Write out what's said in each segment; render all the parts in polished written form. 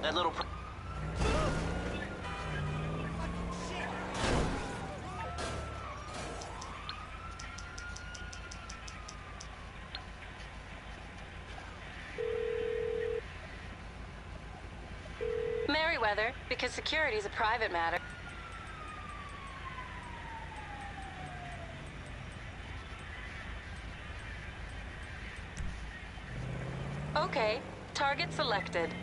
That little... Merriweather, because security is a private matter. Okay, target selected.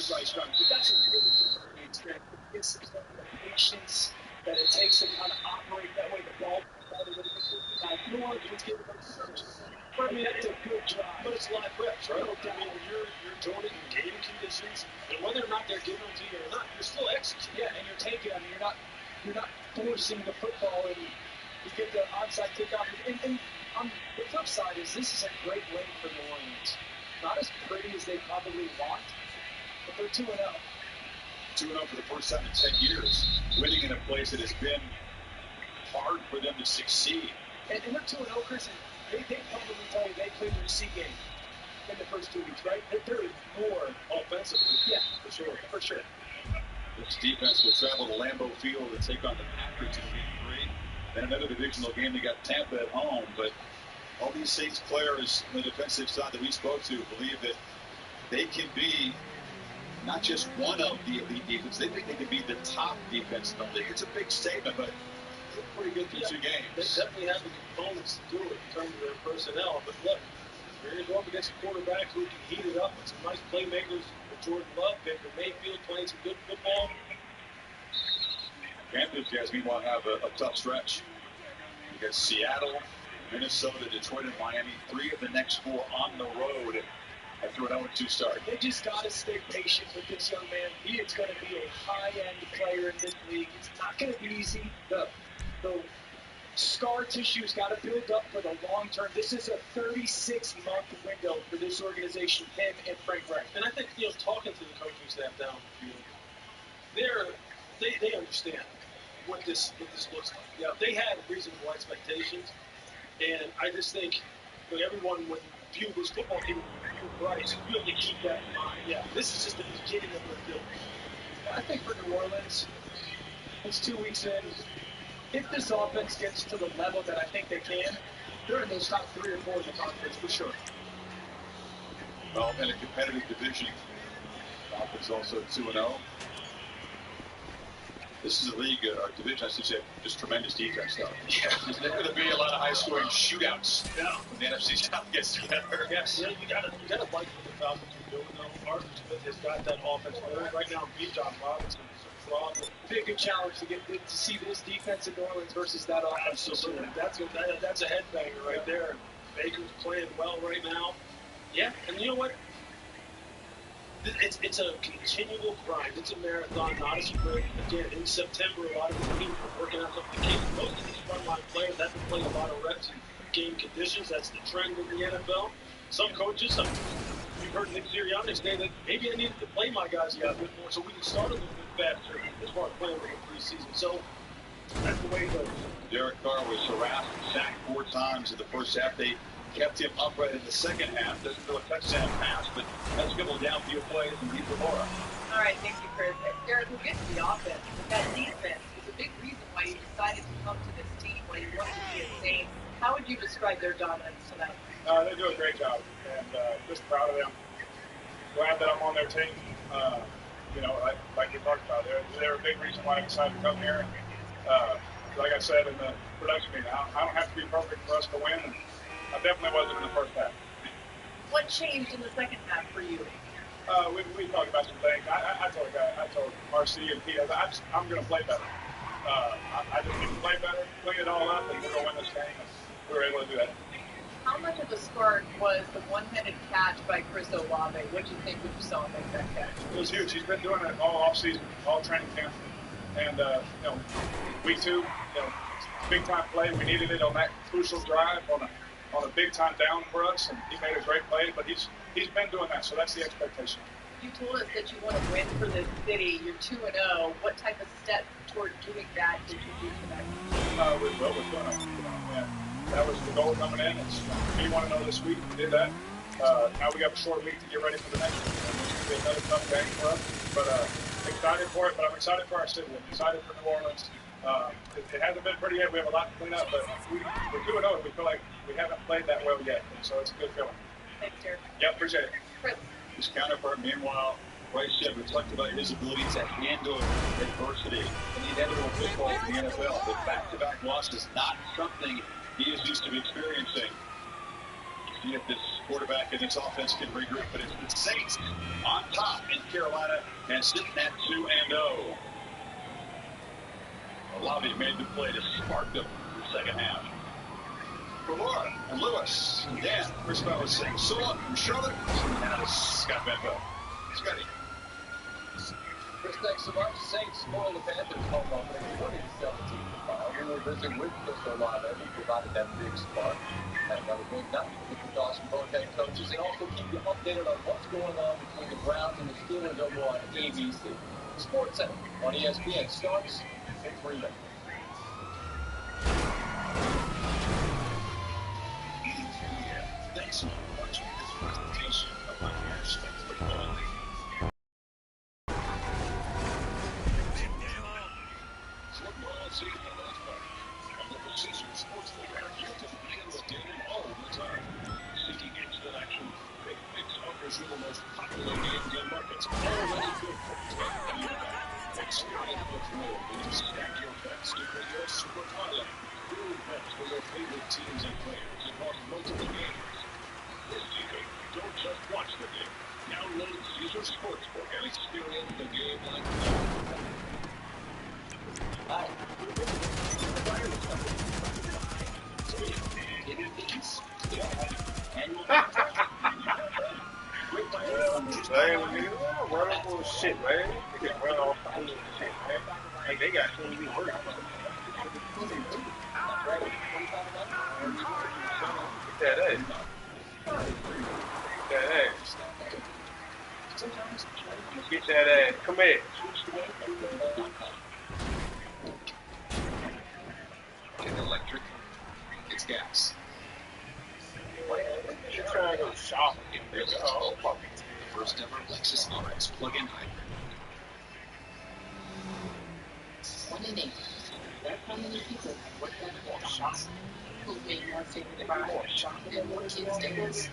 Right, but that's a really good experience. It's the patience that it takes to kind of operate that way. The ball, you know what? Let's give it a search. I mean, that's a good job. But it's live reps, right? I mean, you're doing it in game conditions, and whether or not they're giving it to you or not, you're still executing. Yeah, and you're taking. I mean, you're not forcing the football, and you get the onside kickoff. And on the flip side is this is a great win for New Orleans. Not as pretty as they probably want. But they're 2-0. 2-0 for the first time in 10 years, winning in a place that has been hard for them to succeed. And they're 2-0, Chris, and they probably tell you they played their C game in the first 2 weeks, right? There is more offensively. Yeah, for sure. For sure. This defense will travel to Lambeau Field and take on the Packers in Week 3. Then another divisional game. They got Tampa at home, but all these Saints players on the defensive side that we spoke to believe that they can be not just one of the elite defense, they think they can be the top defense in the league. It's a big statement, but looked pretty good through 2 games. They definitely have the components to do it in terms of their personnel. But look, you're going to go up against a quarterback who can heat it up with some nice playmakers with Jordan Love, Baker Mayfield playing some good football. Panthers, guys, meanwhile, have a tough stretch. You got Seattle, Minnesota, Detroit, and Miami. 3 of the next 4 on the road after an 0-2 start. They just got to stay patient with this young man. He is going to be a high-end player in this league. It's not going to be easy. The scar tissue's got to build up for the long term. This is a 36-month window for this organization, him and Frank Reich. And I think, talking to the coaching staff down the field, they understand what this looks like. Yeah, they had reasonable expectations, and I just think everyone would view this football team right. So you have to keep that in mind. Yeah, this is just the beginning of their build. I think for New Orleans, it's 2 weeks in. If this offense gets to the level that I think they can, they're in those top 3 or 4 in the conference for sure. Well, in a competitive division, Falcons also 2-0. This is a league, or division, I should say, just tremendous defense, though. Yeah. There's going to be a lot of high-scoring shootouts when the NFC South gets together. Yes, you gotta like what the Falcons are doing, though. Arthur Smith has got that offense going right now. Bijan Robinson is a fraud. Be a good challenge to see this defense in New Orleans versus that offense. Absolutely. That's a headbanger right there. Baker's playing well right now. Yeah, and you know what? It's a continual grind. It's a marathon, not a sprint. Again, in September, a lot of the teams are working out something. Most of these frontline players have to play a lot of reps in game conditions. That's the trend in the NFL. Some coaches, we've heard Nick Sirianni say that maybe I needed to play my guys a bit more so we can start a little bit faster as far as playing in the preseason. So that's the way it goes. Derek Carr was harassed and sacked 4 times in the first half. They kept him upright in the second half. Doesn't feel a touchdown pass, but that's a couple of downfield plays and beat Laura. All right, thank you, Chris. Derek, we'll get to the offense, but that defense is a big reason why you decided to come to this team, why you wanted to be a Saint. How would you describe their dominance tonight? They do a great job, and just proud of them. Glad that I'm on their team. Like you talked about, they're a big reason why I decided to come here. Like I said in the production meeting, I don't have to be perfect for us to win, and I definitely wasn't in the first half. What changed in the second half for you? We talked about some things. I told RC and P, I'm going to play better. I just need to play better, clean it all up, and we're going to win this game. And we were able to do that. How much of a spark was the one-handed catch by Chris Olave? What did you think when you saw him make that catch? It was huge. He's been doing it all off-season, all training camp. And, week 2, big-time play. We needed it on that crucial drive on a big-time down for us, and he made a great play. But he's been doing that, so that's the expectation. You told us that you want to win for this city. You're 2-0. What type of step toward doing that did you do tonight? We're doing it. And that was the goal coming in. We want to know this week. We did that. Now we got a short week to get ready for the next one. It's going to be another tough game for us. But excited for it. But I'm excited for our city. I'm excited for New Orleans. It hasn't been pretty yet. We have a lot to clean up. But we're 2-0. We feel like we haven't played that well yet. And so it's a good feeling. Thanks, Derek. Yeah, appreciate it. Chris. His counterpart, meanwhile, Bryce said, reflect about his ability to handle adversity in the inevitable football in the NFL. But back-to-back loss is not something he is used to experiencing. See if this quarterback and this offense can regroup. But it's the Saints on top in Carolina and sitting at 2-0. Olave made the play to spark them in the second half. For Laura and Lewis and Dan, Chris Bauer saying so long from Charlotte. And it's Scott Van Pelt. Scotty. Chris, thanks so much. Saints spoil the Panthers home opener 20-17 tomorrow. We will visit with Chris Olave, who provided that big spark. And another big night with the Dawson both head coaches, and also keep you updated on what's going on between the Browns and the Steelers over on ABC. Sports Center on ESPN starts in 3 minutes. Thanks for watching this presentation of my National Football League. Football season is back. And the Precision Sports League are here to begin the game all the time. Seeking instant action, Big Mix offers you the most popular games and markets already good for 10 years. Experience the Stack your bets over your super parlay. Build bets for your favorite teams and players across multiple games. This season, don't just watch the game. Download Caesar Sportsbook and experience the game like Hi. Run up on shit, man. They can run off the shit, man. Like, they got things to work on. Get that ass. Get that ass. Get that ass. Come here. in electric. It's gas. You're trying to go shopping. Oh, fuck. First ever Lexus RX plug-in hybrid. One in eight. That's how many people work at a shop who made more favorite buy shopping than more kids' days.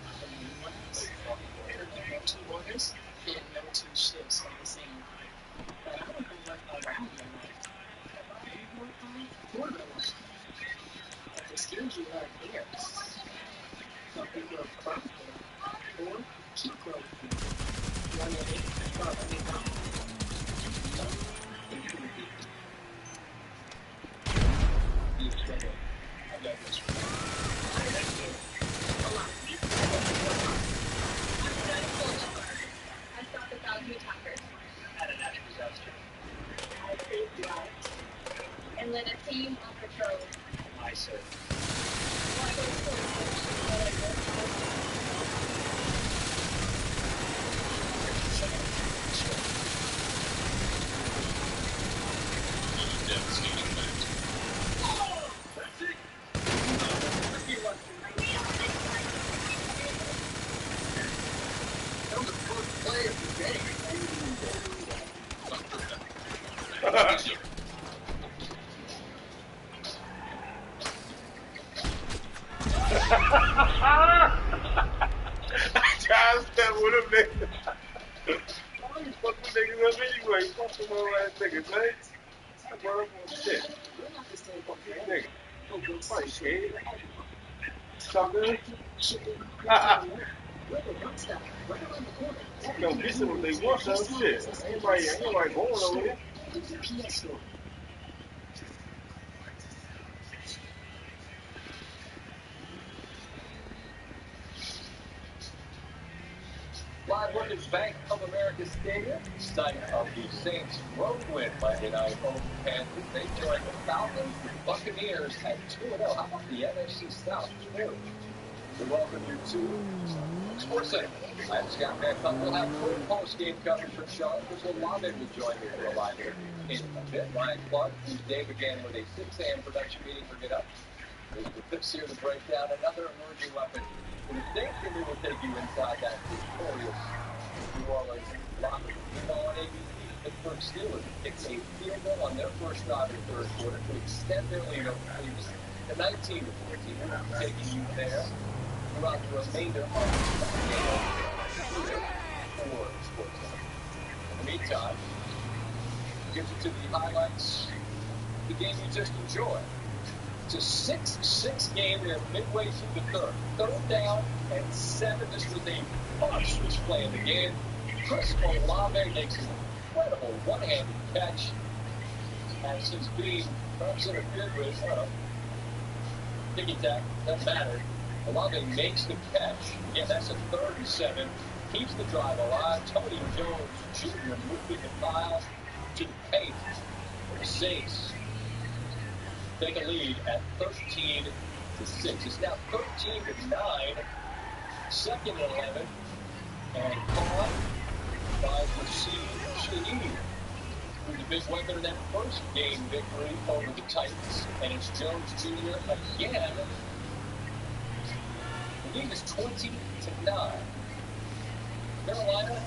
Two orders, then no two shifts on the same night. But I don't go work around your life. If I work hard, for the life. But the skills you learn here, some people are growth or keep growing. One in eight, probably not. And led a team on patrol. I said. No, this is what they want, some shit. Ain't going over here. PS4. Live look at Bank of America Stadium, site of the Saints' road win Monday night over the Panthers. They joined the Falcons and Buccaneers at 2-0. How about the NFC South? We welcome you to Sports Center. I'm Scott Mancutt. We'll have full post-game coverage from Sean, which will Lave will join me for a live interview in a bit. Ryan Clark and Dave again with a 6 a.m. production meeting for Get Up. There's the Pips here to break down another emerging weapon. We think that we will take you inside that victorious New Orleans locker room. On ABC, Pittsburgh Steelers kicks a field goal on their first drive in the third quarter to extend their lead over Cleveland to 19-14. We're taking you there throughout the remainder of the game for Sports Center. In the meantime, get you to the highlights of the game you just enjoyed. It's a 6-6 game there midway through the third. Third down and 7. This was a monstrous play in the game. Chris Olave makes an incredible one-handed catch. And since being perhaps interfered with, ticky-tack, doesn't matter. Olave makes the catch. Again, that's a 3rd and 7. Keeps the drive alive. Tony Jones Jr. moving the pile to the paint for the Saints. Take a lead at 13-6. It's now 13-9. 2nd and 11. And caught by Rashid. Who's the big weapon in that first game victory over the Titans. And it's Jones Jr. again. The lead is 20-9. Carolina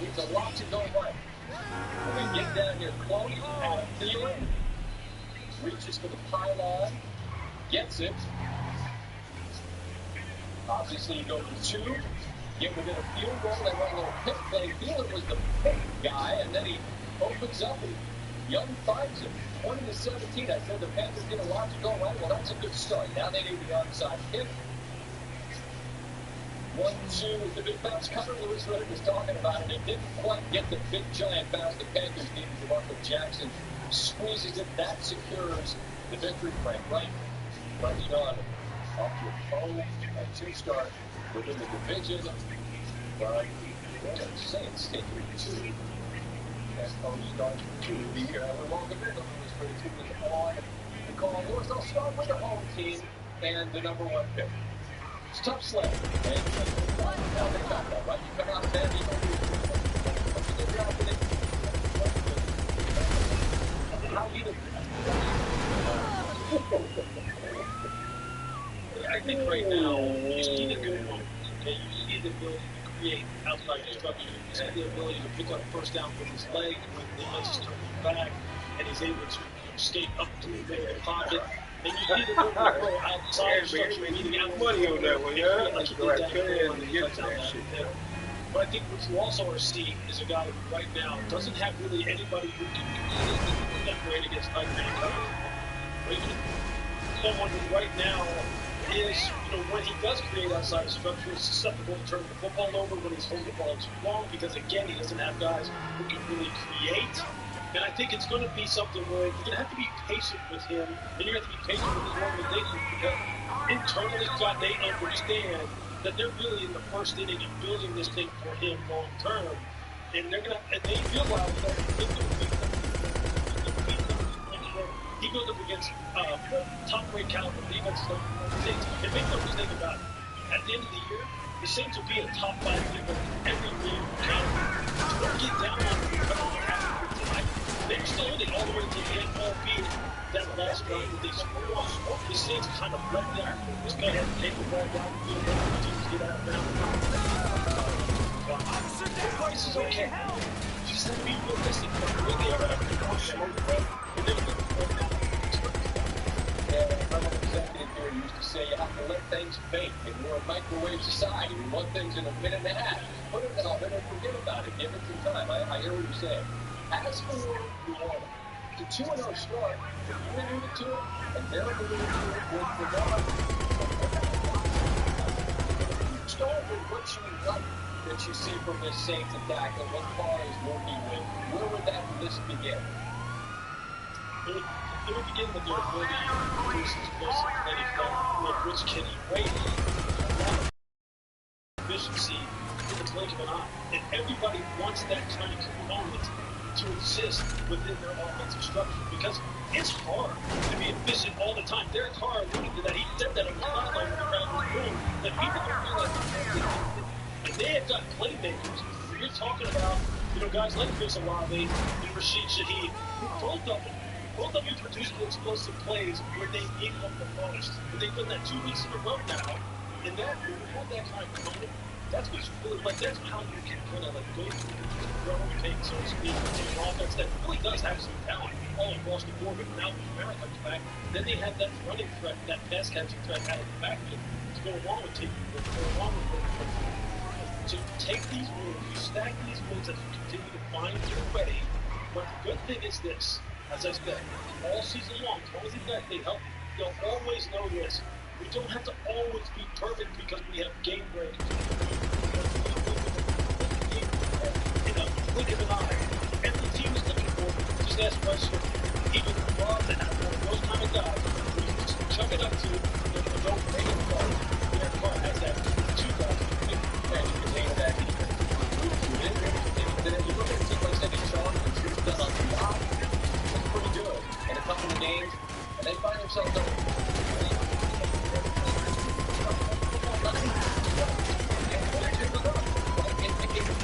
needs a lot to go right. When they get down here, Chloe out of Thielen. Reaches for the pylon, gets it. Obviously, you go for 2, get within a field goal. They run a little pick play. Thielen was the pick guy, and then he opens up and Young finds him. 20-17. I said the Panthers get a lot to go right. Well, that's a good start. Now they need the onside kick. 1-2, the big bounce cover. Louis Riddick was talking about it. It didn't quite get the big giant bounce the Panthers needed. DeMarco Jackson squeezes it. That secures the victory. Frank Wright punches on off to a 0-2 start within the division. But the Saints take 3-2. As Cody starts to the year. We welcome in the Louis Riddick team is on the call. Louis, I'll start with the home team and the number 1 pick. It's tough sled. And now they got that, right? You come out of bed, you don't do it. How do you I think right now, you see the good one. Okay, you see the ability to create outside destruction. You see the ability to pick up first down with his leg when the defense is turning back, and he's able to skate up to the pocket. And you see the ability to go outside destruction, meaning out money on that one, yeah? Like he did that there. But I think what you also are seeing is a guy who right now doesn't have really anybody who can compete that great against tight man coverage. Someone who right now is, when he does create outside structure, is susceptible to turning the football over when he's holding the ball too long, because again, he doesn't have guys who can really create. And I think it's going to be something where you're going to have to be patient with him, and you're going to have to be patient with his organization, because internally, Scott, they understand that they're really in the first inning of building this thing for him long term, and they realize that if he goes up against top-rate caliber defense, and make no mistake about it, at the end of the year, the Saints will be a top 5 defense every year. Don't get down on it because of what happened tonight. They're still in it all the way to the end, albeit that last drive that they scored on. The Saints kind of let them just go ahead and take the ball down the field and the teams get out of bounds. The price is okay. You just have to be realistic. When they are after the smoke, and they're executive here used to say you have to let things bake, and we're a microwave society. We want things in a minute and a half. Put it in a minute and forget about it. Give it some time. I hear what you're saying. As for New Orleans, the 2-0 start, if you alluded to it, and they're alluded to it with Bernard, start with what you like that you see from this Saints attack and what Carr is working with. Where would that list begin? It would begin with their ability to produce explosive playing, which can erase efficiency in the blink of an eye. And everybody wants that kind of component to exist within their offensive structure, because it's hard to be efficient all the time. Derek Carr alluded to that. He said that on the sideline when the crowd was boom, that people don't realize. And they have got playmakers. You're talking about, guys like Chris Olave and Rashid Shaheed, who both of you produced explosive plays where they need them the most. But they've done that 2 weeks in a row now, and that when you have that kind of component, that's what's really that's how you can kind of go through the growing pain, so to speak, to an offense that really does have some talent all across the board. But now when Kamara comes back, then they have that running threat, that pass catching threat out of the backfield to go along with taking, to go along with to take these moves, you stack these moves as you continue to find your way. But the good thing is this. As I said, all season long, as long as they help, they'll always know this. We don't have to always be perfect because we have game breakers. In a blink of an eye, every team is looking for it. Just ask Western, even Rob, to have one of those kind of guys who you just chuck it up to and don't make it fun. Their car has that 2 guys and you contain that defense. Then if you look at a team like Cindy Sean, who's done a lot, pretty good in a couple of games, and they find themselves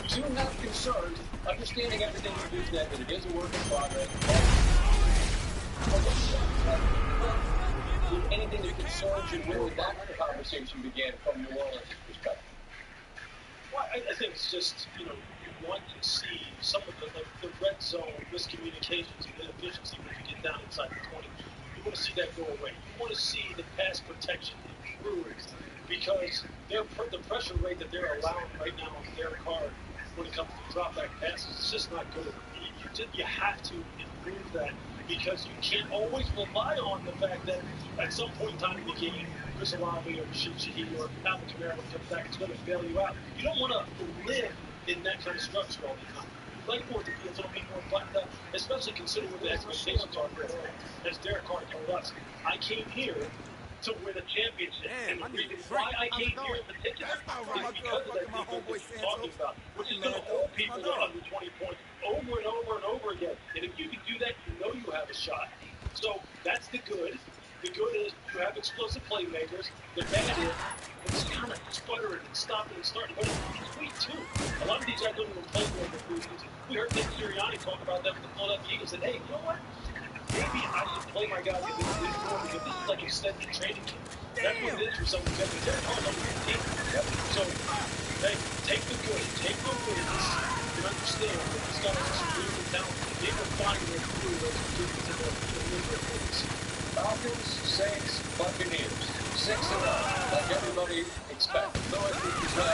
if you have concerns, understanding everything you do said, that it is a work in progress. Anything that concerns you, where would that conversation begin from New Orleans' perspective? Well, I think it's just, you want to see some of the red zone miscommunications and inefficiency when you get down inside the 20. You want to see that go away. You want to see the pass protection improve, because the pressure rate that they're allowing right now on Derek Carr when it comes to drop back passes is just not good. You have to agree with that because you can't always rely on the fact that at some point in time in the game, Chris Olave or Rashid Shaheed or Alvin Kamara when he comes back is going to bail you out. You don't want to live in that kind of structure all the time. You play for the field, it'll be more buttoned up, especially considering what the expectations are for us. As Derek Carr told us, I came here to win a championship. And the reason why I came here in particular is because of that defense that you're talking about, which is going to hold people to under 20 points over and over and over again. And if you can do that, you know you have a shot. So that's the good. The good is you have explosive playmakers. The bad is it's kind of sputtering and stopping and starting. But it's week 2. A lot of these guys don't even play for the preseason. We heard Nick Sirianni talk about that with the Philadelphia Eagles. Said, hey, you know what? Maybe I should play my guys in week 4 because this is like extended training camp. That's what it is for some executive. Derek Carr's on the team. So, hey, take the good, take the wins, and understand that these guys are extremely talented. They will find their through those games and they'll win their games. Falcons, Saints, Buccaneers. 6-0, like everybody expected. No, I think it's the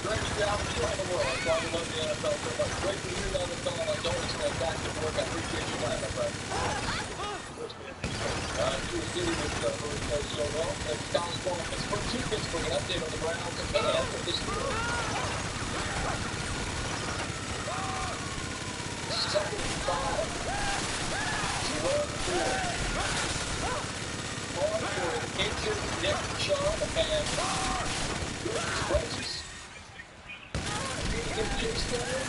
greatest job in the world. That's why we love the NFL so much. Great to hear on the phone. I don't expect back to work. I appreciate you, man, my friend. He was dealing with who he plays so well. And college ball, Pittsburgh, an update on the Browns and this year. Second and 5. 12-4. On for an injured Nick Chubb and Roses. Medium kick there,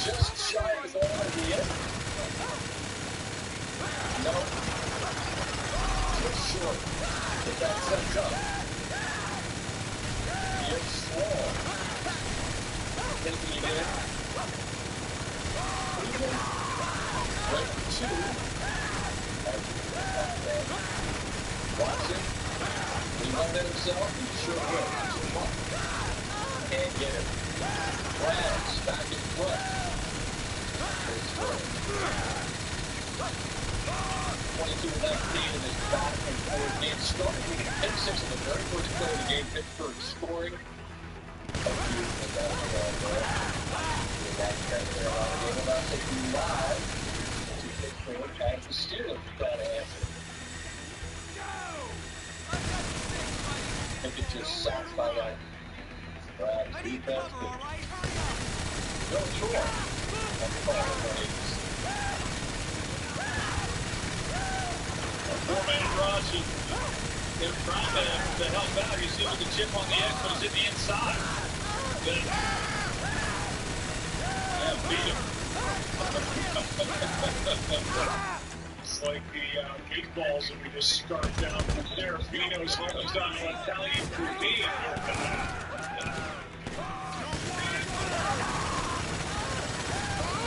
just shy of the ball at the end. No. Just short. But that sets up. Here's Small. Taking it in. Right to 2. Watson, he undid himself, he sure will. Can't get it. Browns back in front. 22-19 in this back and forth game. Starting with a 10-6 in the very first play of the game. Pittsburgh scoring. A beautiful basketball there. About to be live to Pittsburgh as the Steelers try to answer. I think it just sounds by like Brad's defense, but no choice. That's all the ways. Four-man rush, and they're trying to help out. You see with the chip on the edge, but it's in the inside. Yeah, beat him. It's like the meatballs that we just scarfed down from there. Vino's hooked on Italian cuisine.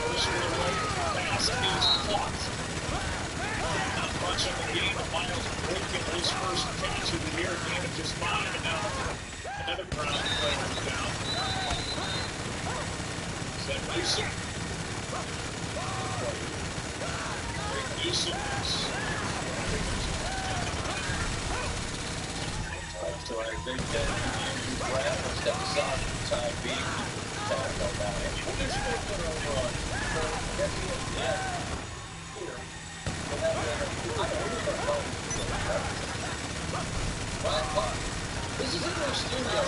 First one, pass is caught. Not much on the game. Miles breaking his first catch of the year. Gain of just 5, and now another Brown player is down. Is that Newsom? Newsom So I think that Andrew Brown will step aside for the time being. Tackle about it. What is he going to put over on? Here. I don't know what this is in their studio.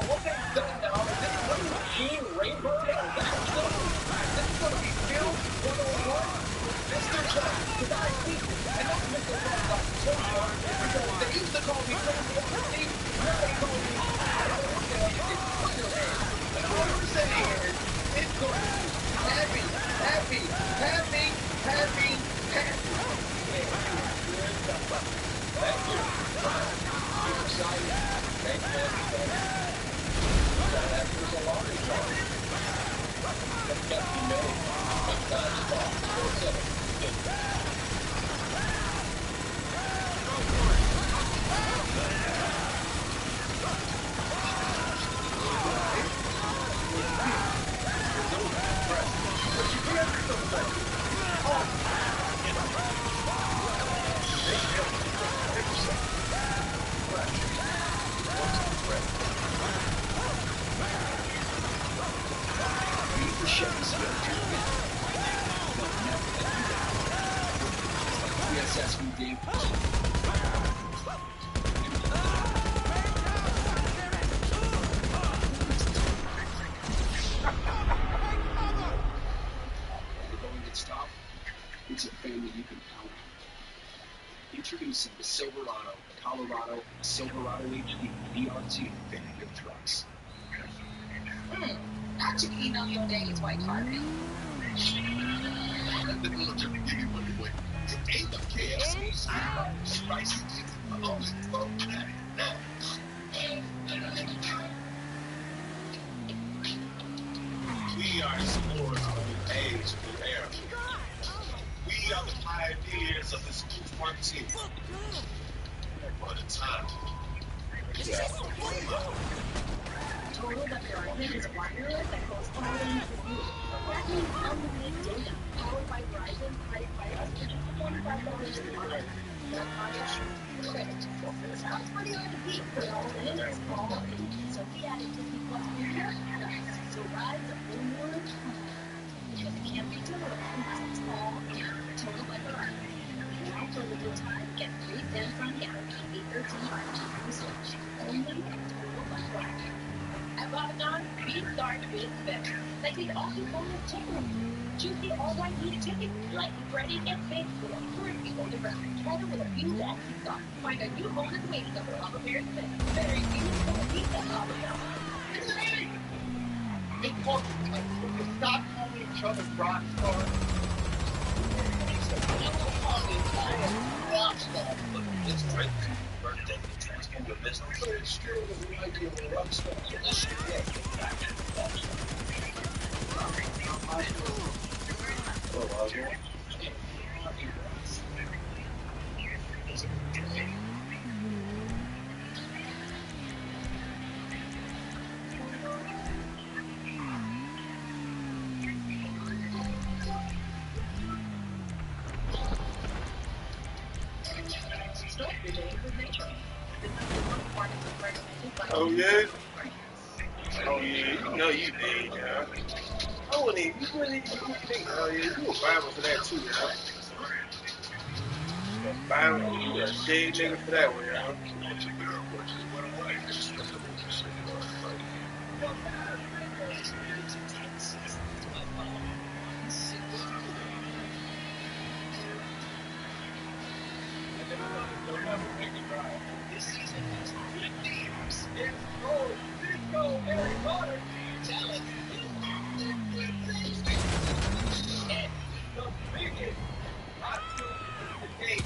What they've done now is this is Gene Rayburn and that stuff. This is going to be Bill 101. Mr. Chuck, the guy and not Mr. Chuck, because they used to call me crazy on the team. Now they call me, I don't know what the hell you did. Put your hands. And all I'm saying is, it's going to be happy. Thank you. He's excited. Thank you. That was a long time. That kept me made. Big time spot. What's up? PSS we did. The going gets tough. It's a family you can count on. Introducing the Silverado, Colorado Silverado HD BRT family of trucks. Not to email your daddy's white carpet. Let the military give you what you want. It ain't no KFC. Spicy. Oh, we are explorers of the age of the air. We are the pioneers of this new frontier. For the time. Total Videography is wireless that goes all the way to you. That means unlimited data, powered by Verizon, priced by us for just $45 a month. That project sounds pretty hard to beat, but all in is all in. So we added Disney Plus Premium, so ride the onward because it can't be delivered unless it's all in Total Videography. Now for a little time, get 3 cents on the Galaxy A13 5G Switch. Only at Total Videography. At Ramadan, we start with better. Like the all-you bonus chicken. Choose the all-white meat chicken, like bready and baked with a crispy golden brown cheddar with a few extra sauce. Find a new bonus waiting up at Papa Bear's Bed. Very beautiful pizza Papa Bear. Hey, Mark, stop calling each other rock stars. Rock stars. It's great. Birthday to transform your business. But it's true that we might be a rock star. Unless you get back in the box. Oh yeah? Oh yeah, no you did, yeah. I wouldn't even, you wouldn't even think, oh yeah, you were fine for that too, yeah. Fine, you a shade nigga for that one, yeah. This season has good names. It's go, Harry Potter. Talent. And the biggest costume of the day.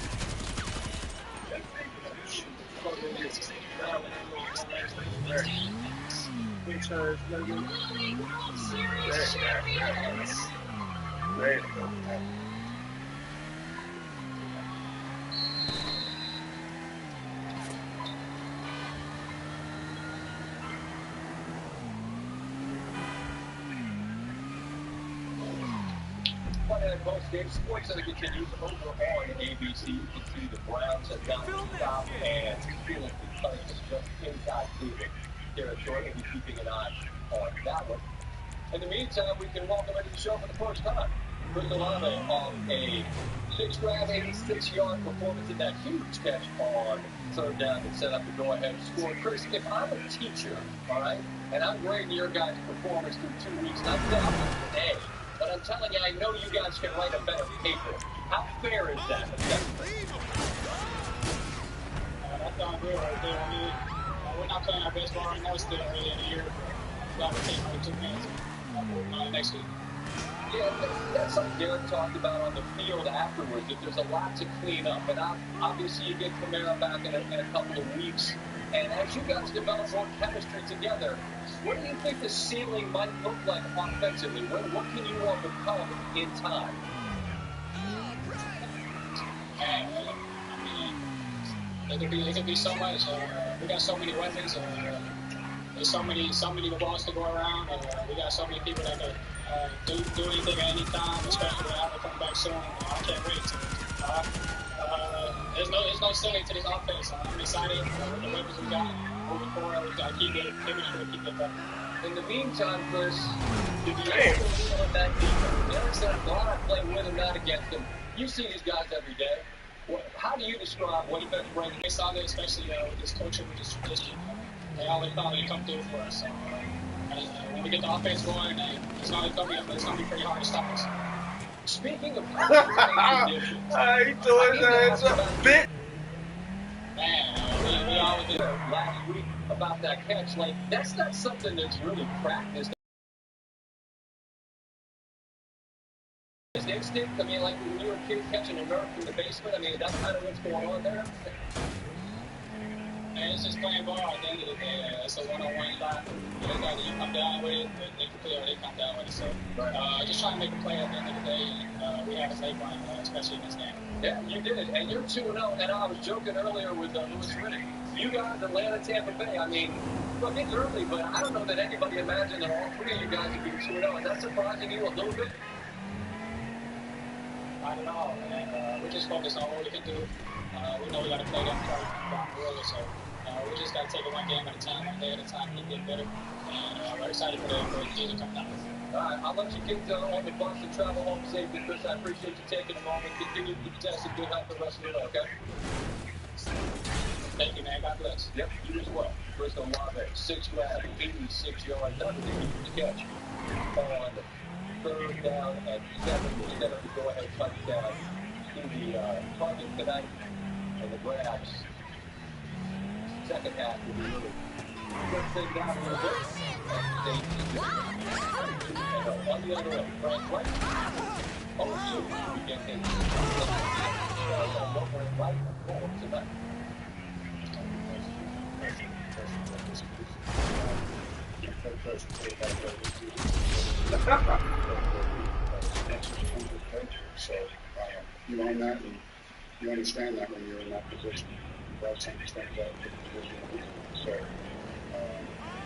Most games, sports that continues overall in ABC. You can see the Browns have gotten to stop and feeling because it's just inside Cleveland territory, and we're keeping an eye on that one. In the meantime, we can welcome into the show for the first time Chris Olave on a 6-grab, 86-yard performance in that huge catch on third down that set up the go-ahead score. Chris, if I'm a teacher, all right, and I'm grading your guys' performance through 2 weeks, and I'm down with an A. But I'm telling you, I know you guys can write a better paper. How fair is that? That sounds good right there. I mean, we're not playing our best ball right now. It's still early in the year. Glad we're taking like 2 minutes next week. Yeah, that's something Derek talked about on the field afterwards, that there's a lot to clean up. And obviously you get Kamara back in a couple of weeks. And as you guys develop more chemistry together, what do you think the ceiling might look like offensively? What can you all become in time? I mean, it could be so much. We got so many weapons. There's so many balls to go around. We got so many people that can do anything at any time, especially when Apple come back soon. I can't wait. There's no ceiling to this offense. I'm excited with the weapons we got. Moving forward, we got to keep it better. In the meantime, Chris, if you on that defense, Derek said, I'm glad I played with him, not against him. You see these guys every day. How do you describe what defense brings? Based on it, especially with this culture, with this tradition, they always probably come through for us. So when we get the offense going, it's going to be pretty hard to stop us. Speaking of He threw his ass up. Bitch. Man, we always do. Last week about that catch, like, that's not something that's really practiced. Instinct, I mean, like when you were a kid catching a nerf in the basement, I mean, that's kind of what's going on there. And it's just playing ball at the end of the day. It's a one-on-one shot. You come down with it, but they can clear, they come down with it. So just trying to make a play at the end of the day. And we have a safe line, especially in this game. Yeah, you did it. And you're 2-0. And I was joking earlier with Lewis Riddick. You guys, Atlanta, Tampa Bay, I mean, look, it's early, but I don't know that anybody imagined that all three of you guys would be 2-0. Is that surprising you a little bit? Not at all, and we're just focused on what we can do. We know we got to play them down the road, so we just got to take it one game at a time, one day at a time, keep getting better. And we're excited for the season coming up. All right, I'll let you get on the bus and travel home safely, Chris. I appreciate you taking a moment. Continue to test and good health the rest of the day, okay? Thank you, man. God bless. Yep, you as well. Chris Olave, 6 grab, 86 yards, another huge catch on third down and 7 instead of the go-ahead touchdown to the target tonight. And the grabs, second half will be really put things down a little bit. And on the other end, Frank White. Oh, we get him. Right tonight. So you own that and you understand that when you're in that position. That's understand that position. So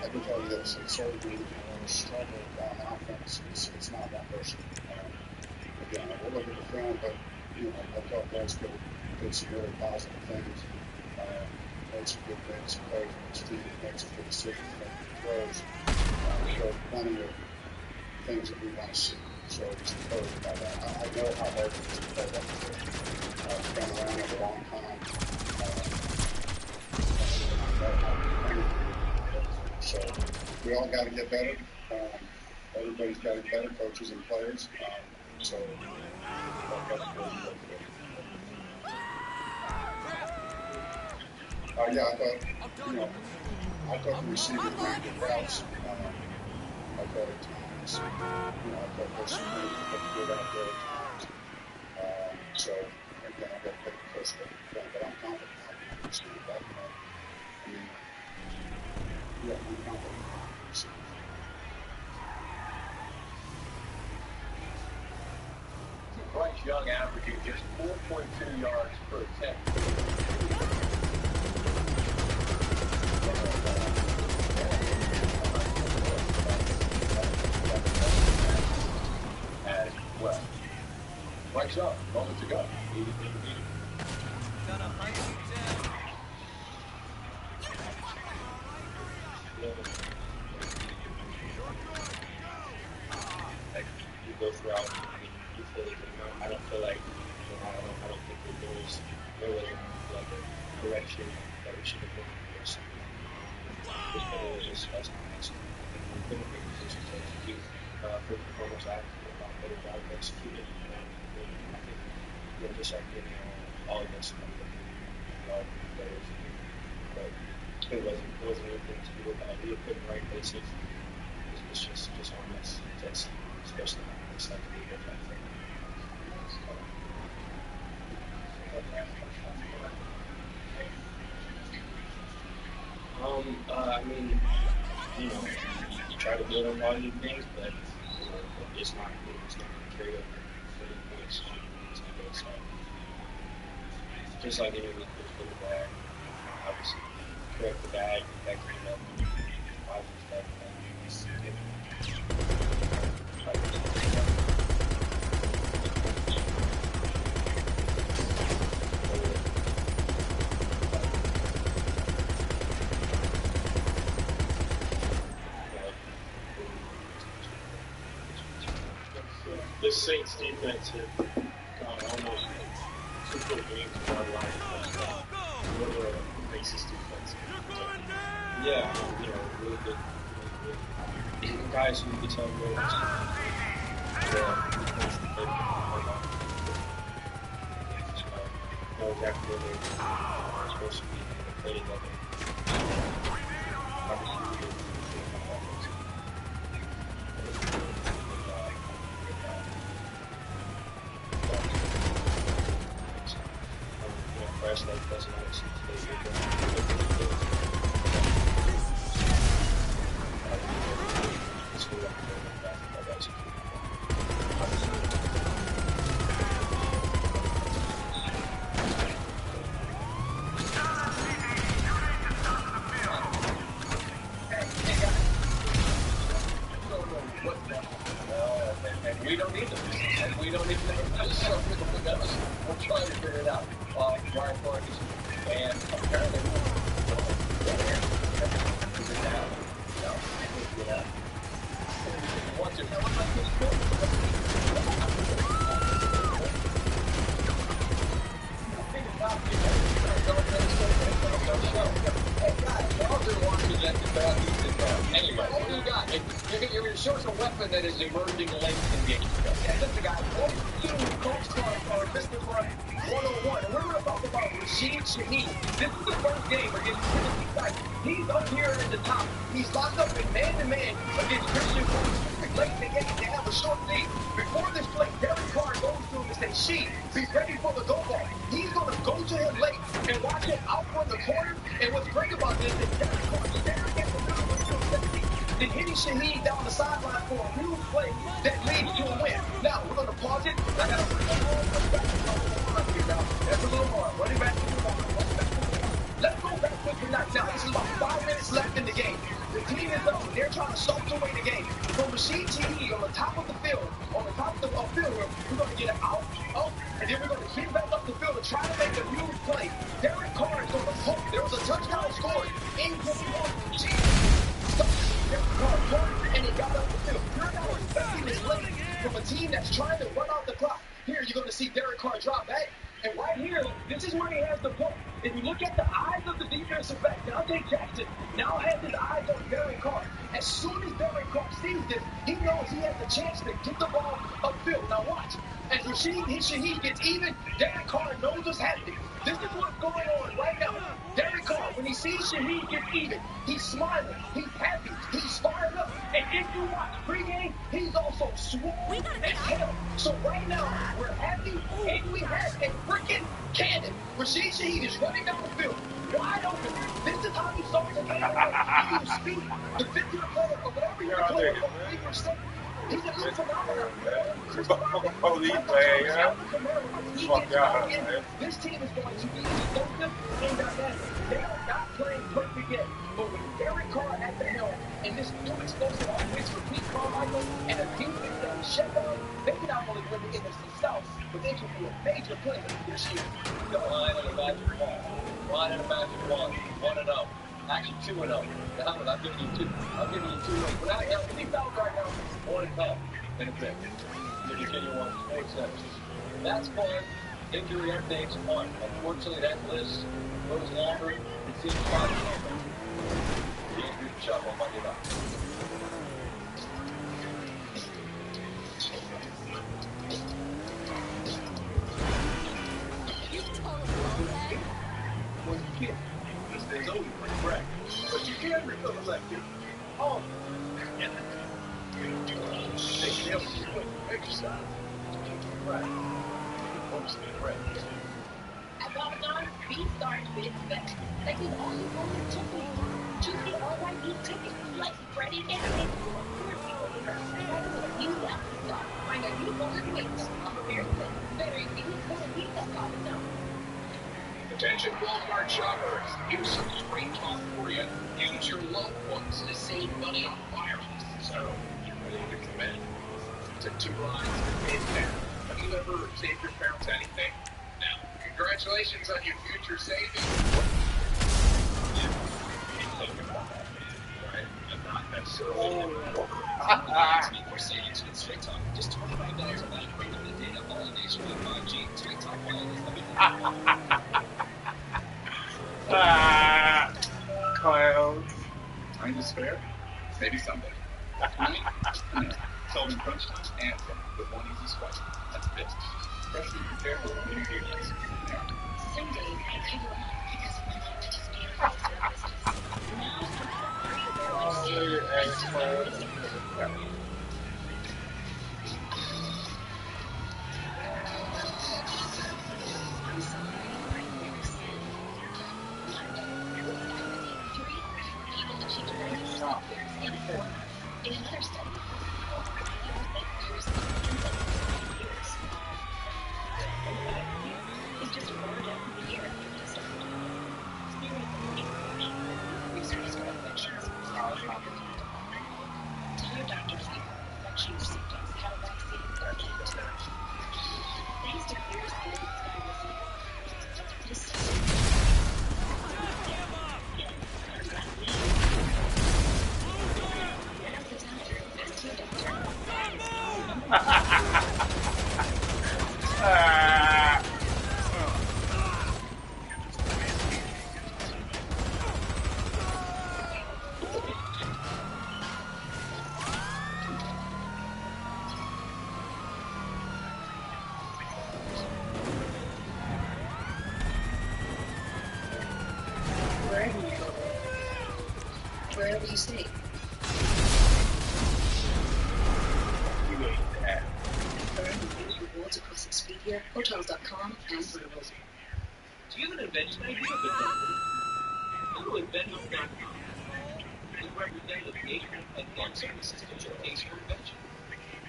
I can tell you this: it's certainly struggle on offense. It's not that person. Again, we'll look at the film, but I thought Westfield did some really positive things. Made some good things, played for his team, made some good decisions, made good throws. Showed plenty of things that we want to see. So it's encouraged by that. I know how hard it is to play that position. It's been around for a long time. So we all got to get better. Everybody's got to get better, coaches and players. So yeah, I thought the receivers ran good routes. I thought at times, I thought there's some things that looked good out there at times. So again, I got to take the first step, but I'm confident I can receive that. I mean, yeah, I'm confident I can receive. Bryce Young averaging just 4.2 yards per attempt. As well. Bryce Young, moment to go. You go throughout. You feel it. I don't feel like. I don't think there wasn't like a correction that we should have been or something. It was just us we couldn't make decisions to execute. For the performance, I feel a lot better job of executing. I think just like giving all of us but it wasn't anything to do with that. We were put in the right places. It was just on us, especially on this side of the league. I mean, you try to build on all these things, but it's not carry over for the next few weeks. So just like anything for the bag, obviously correct the bag, that clean up, positive stuff. this Saints defense had almost 2 full games without a lot of touchdowns. What a racist defense. Yeah, really good. Guys who can tell goals. Yeah, know exactly where they are supposed to be playing together. Fresh like doesn't always seem to be We don't need them. And we don't need them. We're trying to figure it out. Ryan Farkas and apparently is it now? No. Yeah. Want to Hey guys, y'all didn't want to get the bad news in there. Anyway, what do you got? You're showing a weapon that is emerging late in the game. Yeah, listen guys, what you Coach or Mr. Front 101, and we're going to talk about Rashid Shaheed. This is the first game against Tennessee Titans. He's up here at the top. He's locked up in man-to-man against Christian Woods. Late in the game, they have a short lead. Before this play, Derek Carr goes to him and says, "Sheed, be ready for the go ball." He's going to go to him late and watch him out from the corner. And what's great about this is Derek Carr staring at the middle of the field, then hitting Shaheed down the sideline for a huge play that leads to a win. Now, we're going to pause it. I got to put the ball here now. That's a little hard. Running back to the ball. Let's go back quickly now. This is about 5 minutes left in the game. The team is up. They're trying to salt away the game. From Rashid Shaheed on the top of the field, on the top of the field, we're going to get it out, up, and then we're going to hit back up the field and try to make a huge play. Derek Carr is going to poke. There was a touchdown scored in game 1. Derek Carr poked, and he got up the field. You're not expecting this late from a team that's trying to run out the clock. Here, you're going to see Derek Carr drop back. And right here, this is where he has the poke. If you look at the eyes of the defensive back, Dante Jackson now has his eyes on Derek Carr. As soon as Derek Carr sees this, he knows he has the chance to get the ball upfield. Now watch. As Shaheed gets even, Derek Carr knows what's happening. This is what's going on right now. Derek Carr, when he sees Shaheed get even, he's smiling, he's happy, he's fired up. And if you watch pregame, he's also swole as hell. So right now, we're happy and we have a freaking cannon. Rashid Shaheed is running down the field, wide open. This is how you start the game. You speed the 50th player or whatever you're playing for 3%. He's a little phenomenal. This team is going to be explosive and dynamic. They are not playing perfect yet, but with Derek Carr at the helm and this new explosive offense with Pete Carmichael and a defense that is shut down, they can not only win the NFC South, but they can be a major player this year. The line of the magic wand. Line of the magic wand. 1-0. Actually 2-0. Now, I'm giving you 2. I'm giving you 2. But I have any doubt right now. 1-0. And a pick. To continue on sports next. That's fun. Injury updates fun. Unfortunately, that list goes longer. It seems fun. The injury shuffle Monday night. When you can't, this thing's over pretty crack. But you can recover like this. Oh, yeah. They can help you with exercise. Right. At Ramadan, we start with best. Like with all you want to chicken. Choose the all-white beef chicken, like breaded and baked for people with us. You have to start. Find our new golden wings on the very good, very beautiful pizza spot now. Attention Walmart shoppers, here's some great talk for you. Use your loved ones to save money on firearms. So, you ready to commit to 2 lines in there? Have you ever saved your parents anything? Now, congratulations on your future savings. Yeah, you think about that, right? And not necessarily. Or savings with Straight Talk. Just $25 a month for unlimited data, all nationwide 5G, Straight Talk Ah, clowns. Time to spare? Maybe someday. No. Solving crunch time and fun with one easy swipe. That's Bits. Freshly prepared for the new years. Someday I could run because of my knowledge of daily services. Now Oh, look at that clown. I'm sorry, I never said. People achieved 97 years in 4 months. In another study, people think years in 5 years. In 5 years is just 4 deaths a year after they start. Research for infections, all property. Tell your doctor if you have infection or symptoms how a vaccine or chemotherapy. Thanks to clear skin privacy. This Ah. wherever you go, wherever you stay. You ain't that. Earn huge rewards across Expedia, Hotels.com, and Vrbo. Do you have an invention idea of the company? Go to inventhome.com. The representative engagement and fund services to showcase your invention.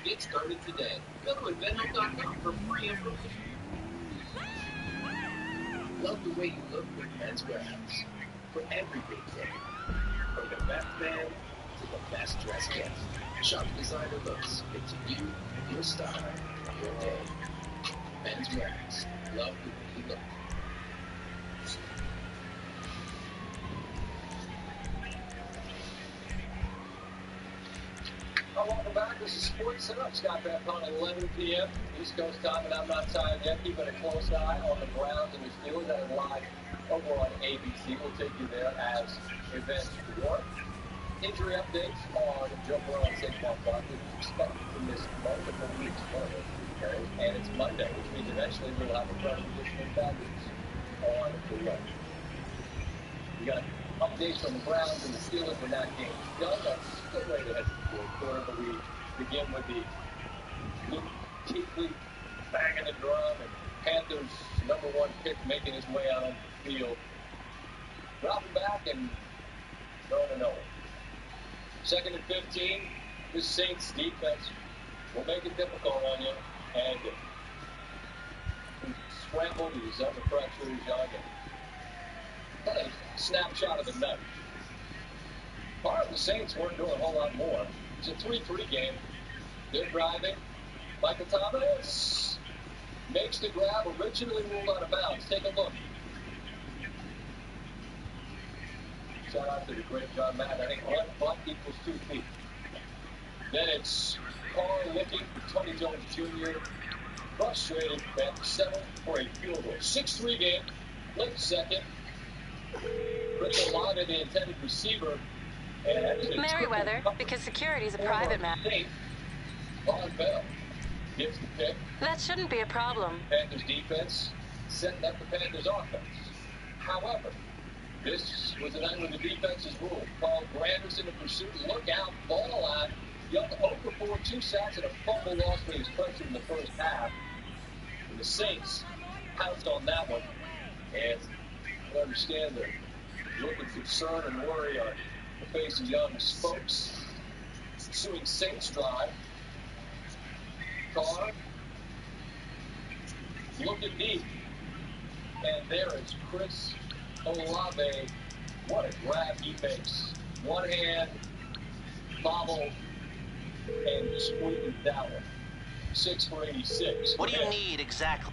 Get started today. Go to inventhome.com for free information. Love the way you look with Men's Warehouse. For every big day. From the best man to the best dressed guest. Shop designer looks into you, your style, your day. Men's Warehouse. Love the way you look. Well, welcome back. This is Sports Center. Scott Van Pond at 11 p.m. East Coast time, and I'm not tired yet. Keeping a close eye on the Browns and the Steelers. That is live over on ABC. We'll take you there as events warrant. Injury updates on Joe Burrow and Saquon Barkley. Expected to miss multiple weeks. One of those carries, and it's Monday, which means eventually we'll have a fresh edition of Bad News on the way. We got updates on the Browns and the Steelers when that game's done. That's still right ahead of the fourth quarter, but we begin with the Luke Kuechly banging the drum and Panthers' #1 pick making his way out on the field. Dropping back and going to nowhere. 2nd and 15, this Saints defense will make it difficult on you. And he's scrambled, he's under pressure, he's young. Kind of snapshot of the night. Part of the Saints weren't doing a whole lot more. It's a 3-3 game. They're driving. Michael Thomas makes the grab, originally ruled out of bounds. Take a look. Shout out to the great John Madden. I think 1 butt equals 2 feet. Then it's Carr looking for Tony Jones Jr. Frustrated at 7 for a field goal. 6-3 game. Late second. Chris Olave, the intended receiver. And actually Merriweather, because security's a private matter. Von Bell gets the pick. That shouldn't be a problem. Panthers defense setting up the Panthers offense. However, this was the night when the defense is ruled. Paul Granderson in pursuit. Look out. Ball out. Young over 4, 2 sacks, and a fumble loss when he was pressured in the first half. And the Saints pounced on that one. And I understand the look of concern and worry on the face of young folks. Ensuing Saints drive. Carr looking deep. And there is Chris Olave. What a grab he makes. One hand, bobble, and squeaking down. 6 for 86. What do you need exactly?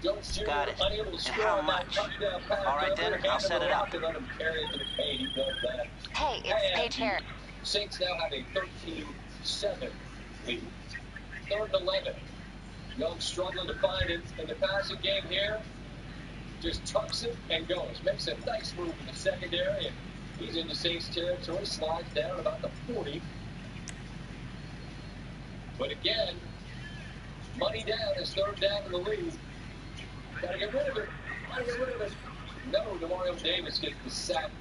Jones Jr. Got it. Unable to And score how on that much? touchdown pass. All right, then, I'll set it up. Let him carry it to the paint. He does that. Hey, it's Paige here. Saints now have a 13 7 lead. 3rd and 11. Young struggling to find it in the passing game here. Just tucks it and goes. Makes a nice move in the secondary, and he's into Saints territory. Slides down about the 40. But again, money down is 3rd down in the lead. Gotta get rid of it. Gotta get rid of it. No, DeMario Davis gets the sack.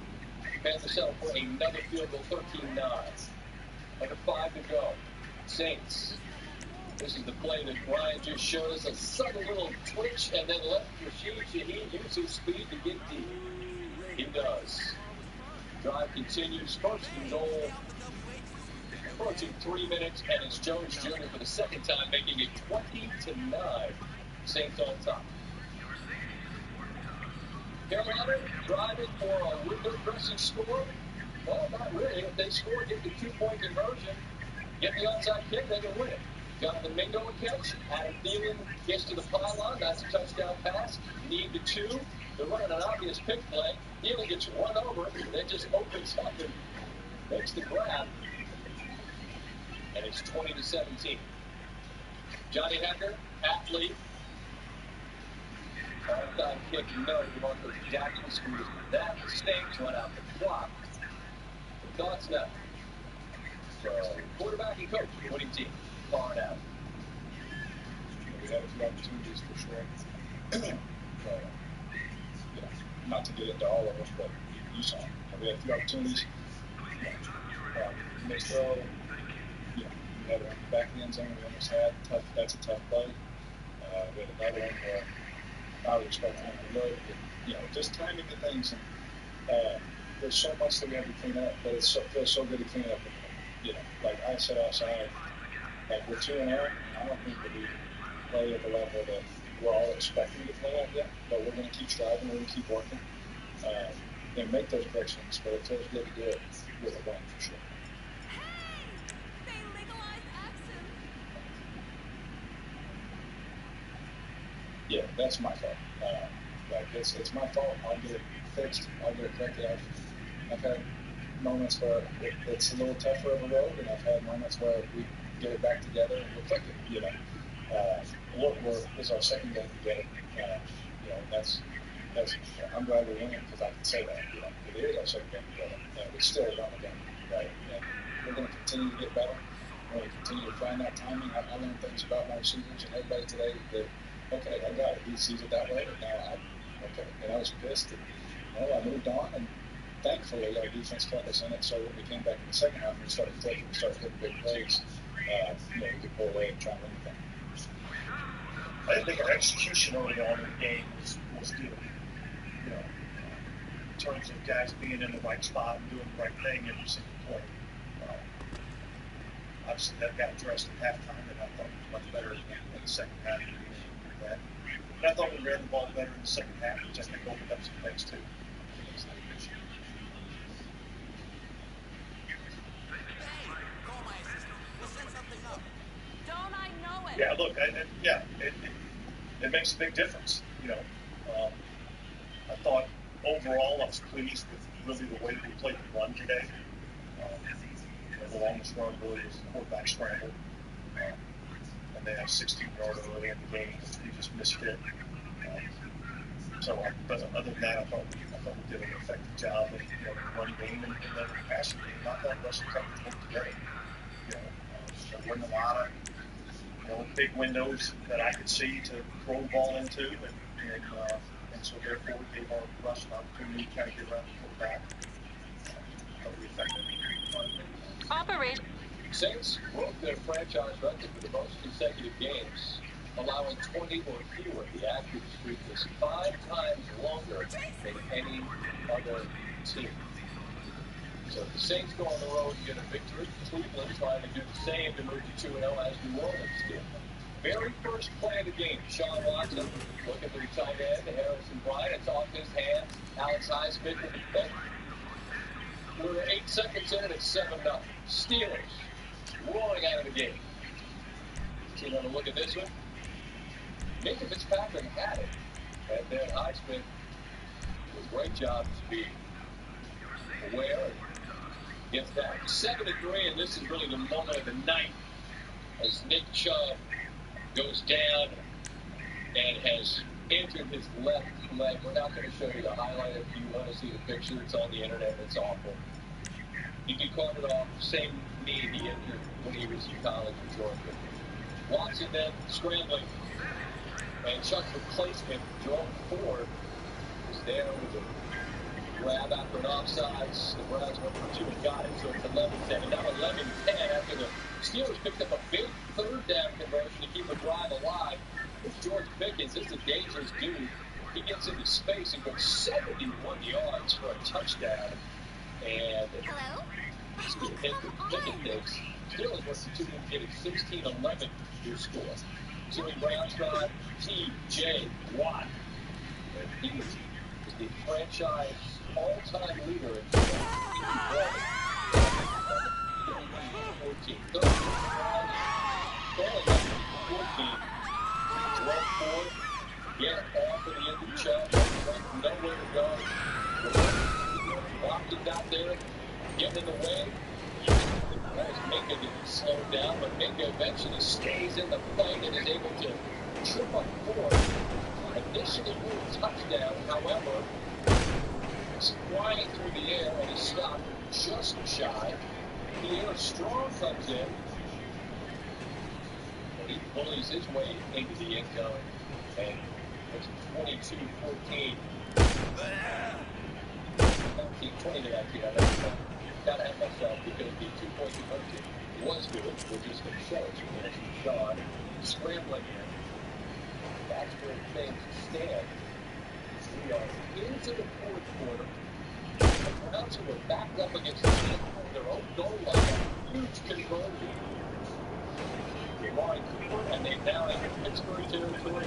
Panthers settle for another field goal, 13-9. Under 5 to go. Saints. This is the play that Brian just showed us. A subtle little twitch, and then let Rashid Shaheed use his speed to get deep. He does. Drive continues. 1st and goal. Approaching 3 minutes, and it's Jones Jr. for the 2nd time, making it 20-9. Saints on top. Carolina driving for a window-dressing score? Well, not really. If they score, get the 2-point conversion, get the onside kick, they can win it. Jonathan Mingo a catch. Adam Thielen gets to the pylon. That's a touchdown pass. Need the 2. They're running an obvious pick play. Thielen gets run over, and then just opens up and makes the grab. And it's 20-17. Johnny Hecker, athlete. Onside kick, no. DeMarcus Jackson screws that mistake, run out the clock. The thoughts now. So, quarterback and coach for the winning team. Far out. We had a few opportunities for sure. Not to get into all of us, but you saw them. We had a few opportunities. Mixed throw. We had one back in the end zone. We almost had. That's a tough play. We had another one where I was expecting him to look. Just timing the things. And there's so much that we have to clean up, but it feels so good to clean up. Like I said outside, like we're 2-0. I don't think that we play at the level that we're all expecting to play at yet, but we're going to keep striving, we're going to keep working, and make those corrections, but it feels good to do it with a win for sure. They legalized absinthe. Yeah, that's my fault. It's my fault. I'll get it fixed. I'll get it corrected. I've had moments where it's a little tougher of a road, and I've had moments where we get it back together and we're clicking. This is our 2nd game together. That's I'm glad we're winning because I can say that. It is our 2nd game together. We still don't again, right? And we're going to continue to get better. We're going to continue to find that timing. I learned things about my receivers and everybody today that okay, I got it. He sees it that way, and now and I was pissed. And, I moved on, and thankfully our defense kept us in it. So when we came back in the 2nd half, we started clicking, we started hitting big plays. We could pull away and try and win the thing. I didn't think our execution early on in the game was good. In terms of guys being in the right spot and doing the right thing every single play. Obviously, that got addressed at halftime, and I thought it was much better in the 2nd half. And I thought we ran the ball better in the 2nd half, which I think opened up some things too. Don't I know it? Yeah, look, it makes a big difference. I thought overall I was pleased with really the way we played the run today. The longest run really was the quarterback scramble. And they had 16-yarder early in the game, which we just missed it. Other than that, I thought we did an effective job in the running game and the passing game. I thought Russell kept it together. There weren't a lot of big windows that I could see to throw the ball into, and so therefore we gave our rush an opportunity to kind of get around the quarterback. That'll be effective. Operation. Saints broke their franchise record for the most consecutive games, allowing 20 or fewer. The active streak is 5 times longer than any other team. So if the Saints go on the road and get a victory, Cleveland trying to do the same to move to 2-0 as New Orleans did. Very first play of the game, Sean Watson looking for the tight end, Harrison Bryant. It's off his hands. Alex Highsmith with the defense. We're 8 seconds in and it's 7-0. Steelers rolling out of the game. Take another look at this one. Minka Fitzpatrick had it. And then Highsmith with a great job to be aware and gets back 7-3, and this is really the moment of the night as Nick Chubb goes down and has injured his left leg. We're not going to show you the highlight. If you want to see the picture, it's on the internet. It's awful. He can carve it off. Same knee he injured when he was in college in Georgia. Watson then scrambling. And Chuck's replacement, Jerome Ford, is there with a grab after an offsides. The Browns went for 2 and got it, so it's 11-7. Now 11-10 after the Steelers picked up a big third down conversion to keep a drive alive. It's George Pickens. This is a dangerous dude. He gets into space and goes 71 yards for a touchdown. And Hello? hit the Pickens takes. Steelers went for 2 and get it 16-11 your score. Jimmy Brown's drive, T.J. Watt. And he is the franchise all-time leader in 14. 12-4. Get off of the end of Chubb. Nowhere to go. Watkins out there, getting in the way. Minka getting slowed down, but Minka eventually stays in the fight and is able to trip up Ford. Initially moved touchdown, however, it's flying through the air and is stopped just shy. The air strong comes in. And he bullies his way into the end zone. And it's 22-14. 20 to 19, got ahead of myself because the 2-point conversion was good. We're just going to show it to you. Sean scrambling in. That's where things stand. We are into the fourth quarter. The Browns who were backed up against the team on their own goal line. Huge conversion. Amari Cooper, and they now enter Pittsburgh territory.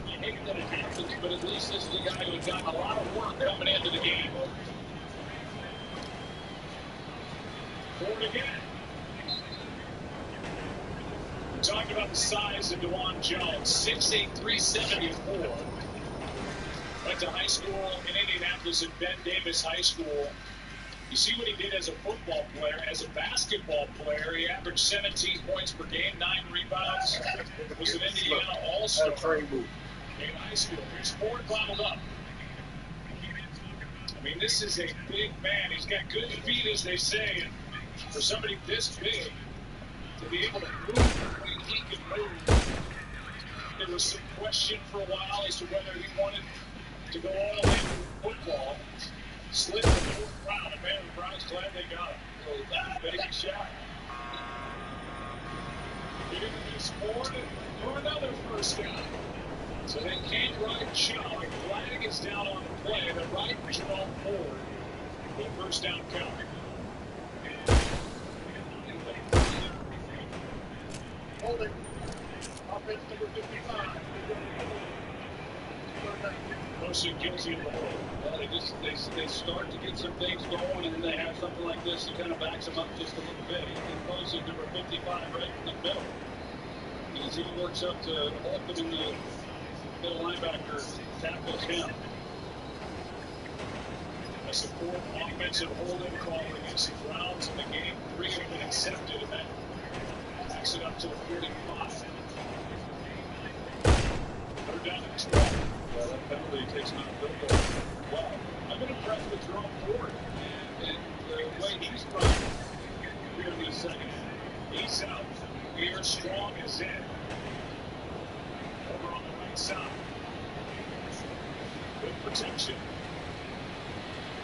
You hate that it happens, but at least this is the guy who got a lot of work coming into the game. Ford again. We talked about the size of DeJuan Jones, 6'8", 374. Went to high school in Indianapolis at Ben Davis High School. You see what he did as a football player. As a basketball player, he averaged 17 points per game, 9 rebounds. Was an Indiana All-Star in high school. Here's Ford bottled up. I mean, this is a big man. He's got good feet, as they say. And for somebody this big, to be able to move the way he can move, there was some question for a while as to whether he wanted to go all in with football. Slid in the fourth round, and man, the Browns glad they got him. So that big shot. He didn't miss Ford for another first down. So they can't ride Chubb. Flag is down on the play. They're right Jerome Ford with first down count. Holding. Offense number 55. Mostly guilty of the hold. Well, they start to get some things going, and then they have something like this that kind of backs them up just a little bit. He throws it number 55 right in the middle. As he works up to Holcomb in the middle linebacker, tackles him. A support offensive holding call against the Browns in the game. 3 have been accepted, and that backs it up to the 45. Third down and 12. Well, that penalty takes him out of the field goal. Well, I've been impressed with Jerome Ford and the way he's running here in the second. He's out here strong as in. Over on the right side. Good protection.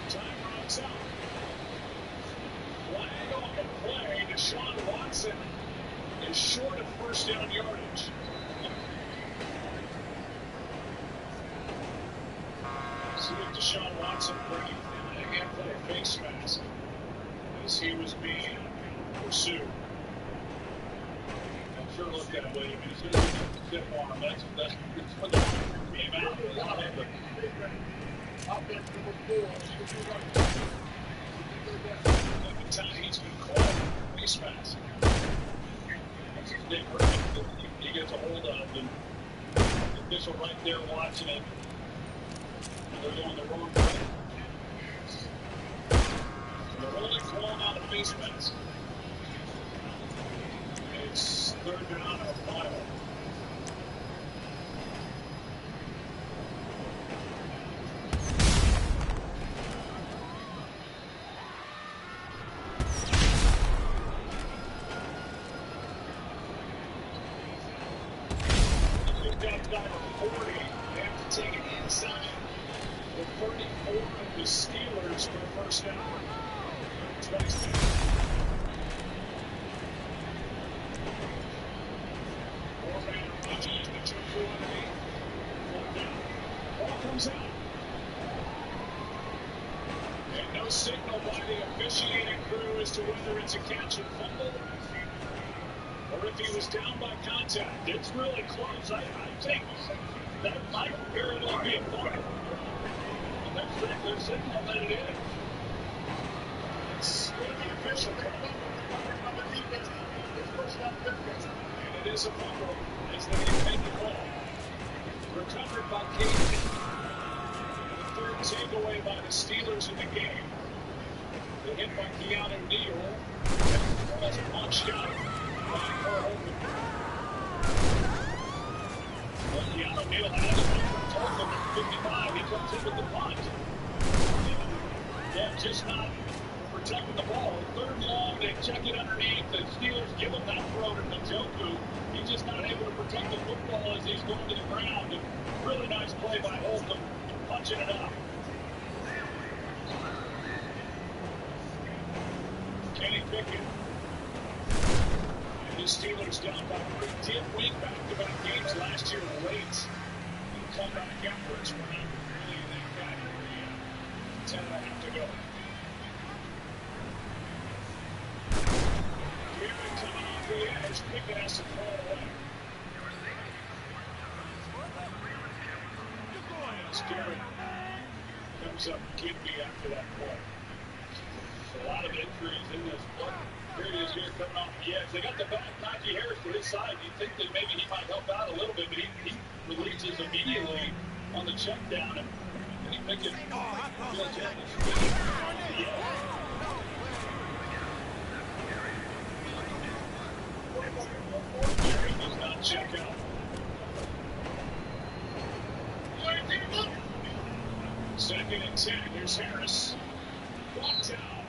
Time runs out. Flag on the play. Deshaun Watson is short of first down yardage. See if Deshaun Watson bringing a handful of face masks as he was being pursued. I'm sure looked that way. I mean, he's going to get stiff arm. That's when the came out. A lot of it. Offense number 4. Every time he's been called face mask. That's his big break. He gets a hold of him. The official right there watching it. They're going the wrong way. They're holding call on the face mask. It's third down and a mile. They've got down to 40. They have to take it inside the 34 of the Steelers for the first down. 20 seconds. Ball comes out. And no signal by the officiating crew as to whether it's a catch and fumble or if he was down by contact. It's really close. I think that might very well be a fumble. They're signaling that it is. It's going to be official. And it is a fumble as they take the ball. Recovered by Casey. The third takeaway by the Steelers in the game. The hit by Keanu Neal. And was punched out by Cole. Well, Keanu Neal has it from Tolkien at 55. He comes in with the punt. Yeah, just not protecting the ball. Third long, they check it underneath. The Steelers give him that throw to Njoku. He's just not able to protect the football as he's going to the ground. And really nice play by Holcomb, punching it up. Kenny Pickett. And the Steelers down by 3. Did win back-to-back games last year late. And come back afterwards. We're not really in that category yet. 10.5 to go. Garrett coming off the edge. Pickett has to throw it away. As Garrett comes up Kidby after that play. So a lot of injuries in this play. Here it is here coming off the edge. They got the back, Najee Harris to his side. You'd think that maybe he might help out a little bit, but he releases immediately on the check down. And Kenny Pickett feels in his feet. Jerry does not check out. Second and 10. Here's Harris. Blocked out.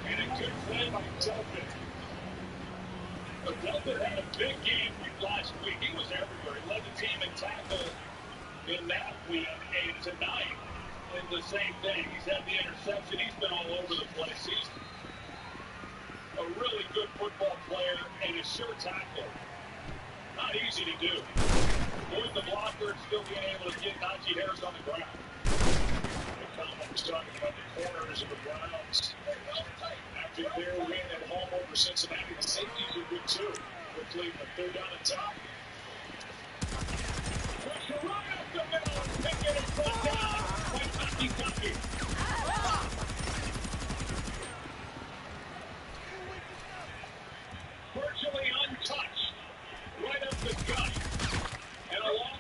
And a good play by Delpit. But Delpit had a big game last week. He was everywhere. He led the team in tackle in that week. And tonight, in the same thing. He's had the interception. He's been all over the place. He's a really good football player and a sure tackler. Not easy to do. Avoid the blocker and still being able to get Najee Harris on the ground. Was talking about the corners of the Browns. After their win at home over Cincinnati, the safeties are good too. With Cleveland, they're down the top. Pressure right up the middle. Pickett is brought down by Tucky. Virtually untouched. Right up the gut. And along.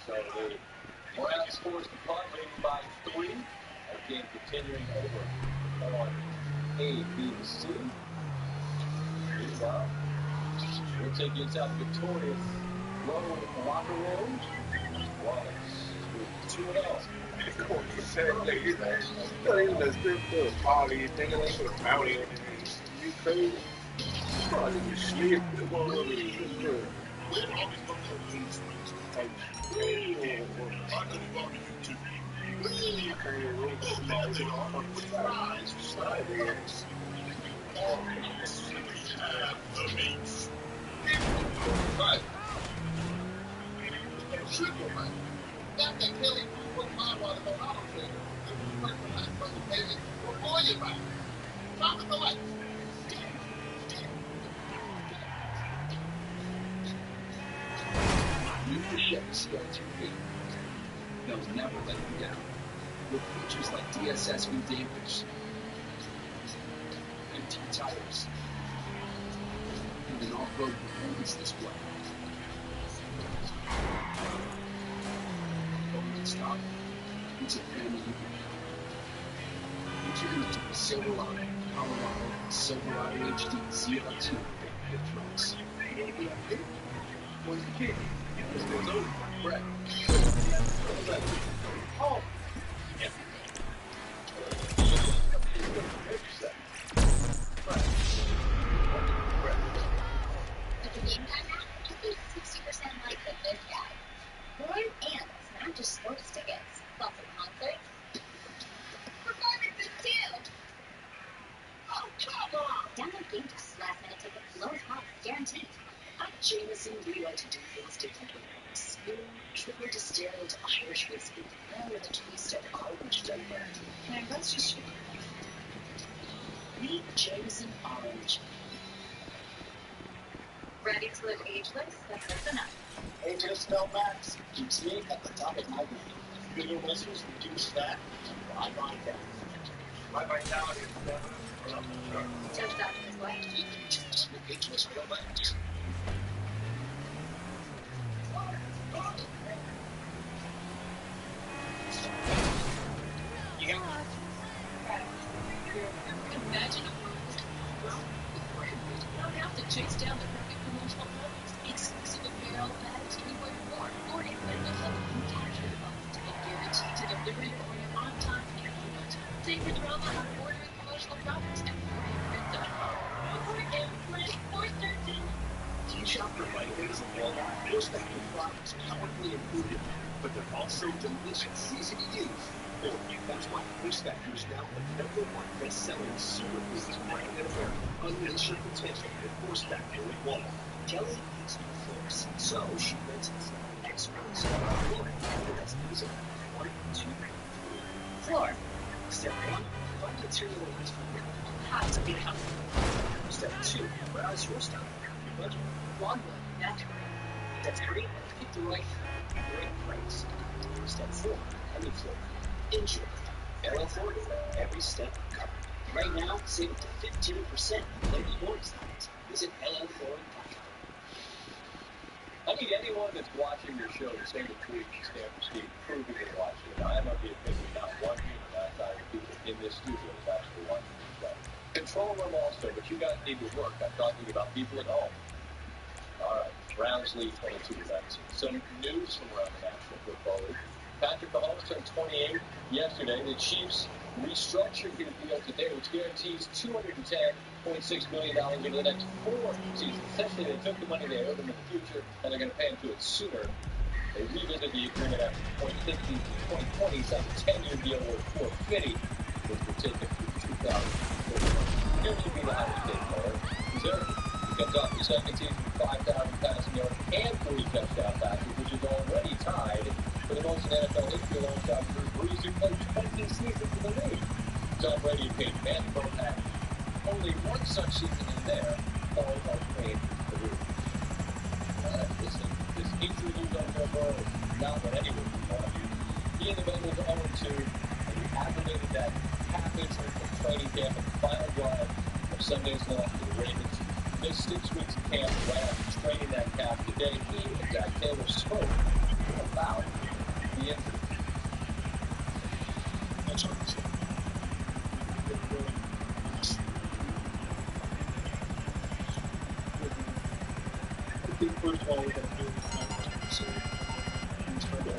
So the Browns scores the punt, leading by 3. That game continuing over on ABC. Here we go. We'll take you inside the victorious lower in the locker room. Wallace with 2-0. Come on, you said like you know, even the strip club, all these niggas ain't gonna bounty on you crazy. Probably you sleep. Come on, over the strip club. They'll never let you down. With features like DSSV dampers, empty tires, and an off-road performance display. stop. It's a family unit. Introduced the Silverado, Colorado, Silverado HD ZR2 big trucks. You want to be like me? What's the kid? This goes over. Brett. Oh! Yeah. With the game time now, just be 60% like the good guy. Right? And it's not just sports tickets, but for concerts, performances too. Oh, come on! Download Game Pass. Last minute tickets, lowest price, guaranteed. At Jameson, we like to do things differently. Smooth, triple distilled Irish whiskey, and with a twist of orange flavor. And that's just meet Jameson Orange. Ready to live ageless? That's good enough. Ageless Bell Max keeps me at the top of my game. Bigger whiskers reduce fat, I find that. My vitality is Judge Dr. His wife. Ageless Bell Max. You got Imagine a world you don't have to chase down the perfect promotional moments. Exclusive apparel, bags, anywhere more. Or independent level you capture the moment and guaranteed to deliver you on time and on budget. Take the drama out of ordering promotional products at 4print.com. 413. Do you shop for vitamins and Walmart? Those factory products powerfully included, but they're also delicious, easy to use. That's why Force Factor is now the #1 best-selling superfoods brand in America. Unleash your potential with Force Factor with Walmart. Kelly eats no force, so she makes it experts on Lord. That's easy. 1, 2, 3. Floor. Step 1, find material needs for your how to be healthy. Step 2, browse your style. Budget. Longwood, natural. Step 3, pick the right price. Step 4, any floor. Enjoy. LL Flooring, every step covered. Right now, save up to 15% on lady flooring styles. Visit LLFlooring.com. I mean, anyone that's watching your show to say the tweet stand for Steve, proving they're watching it. I am of the opinion not one human outside of people in this studio is actually watching the show. Control room also, but you guys need to work. I'm talking about people at home. All right, Browns lead 22 events. Some news from around the National Football League. Patrick Mahomes turned 28 yesterday. The Chiefs restructured his deal today, which guarantees $210.6 million over the next 4 seasons. Essentially, they took the money they owed him in the future, and they're going to pay him to it sooner. They revisited the agreement after 2015 to 2020, signed a 10-year deal worth $450, which would take it to 2041. Here's to be the highest paid player. Missouri comes off the second season with 5,000 passing yards and 40 touchdown passes, which is already tied for the most in NFL history alongside Drew Brees, who played 20 seasons in the league. Tom Brady and Peyton Manning both had only one such season in there, followed by Payne for the Roof. This easy lose on Joe Burrow is not what anyone would want. He and the Bengals are 0-2, and he aggravated that half-incident from training camp on the final drive of Sunday's loss to the Ravens. Missed 6 weeks of camp right after training that calf. Today, he and Jack Taylor spoke about the injury. That's what I'm saying. I think first of all, we got to do it so we start to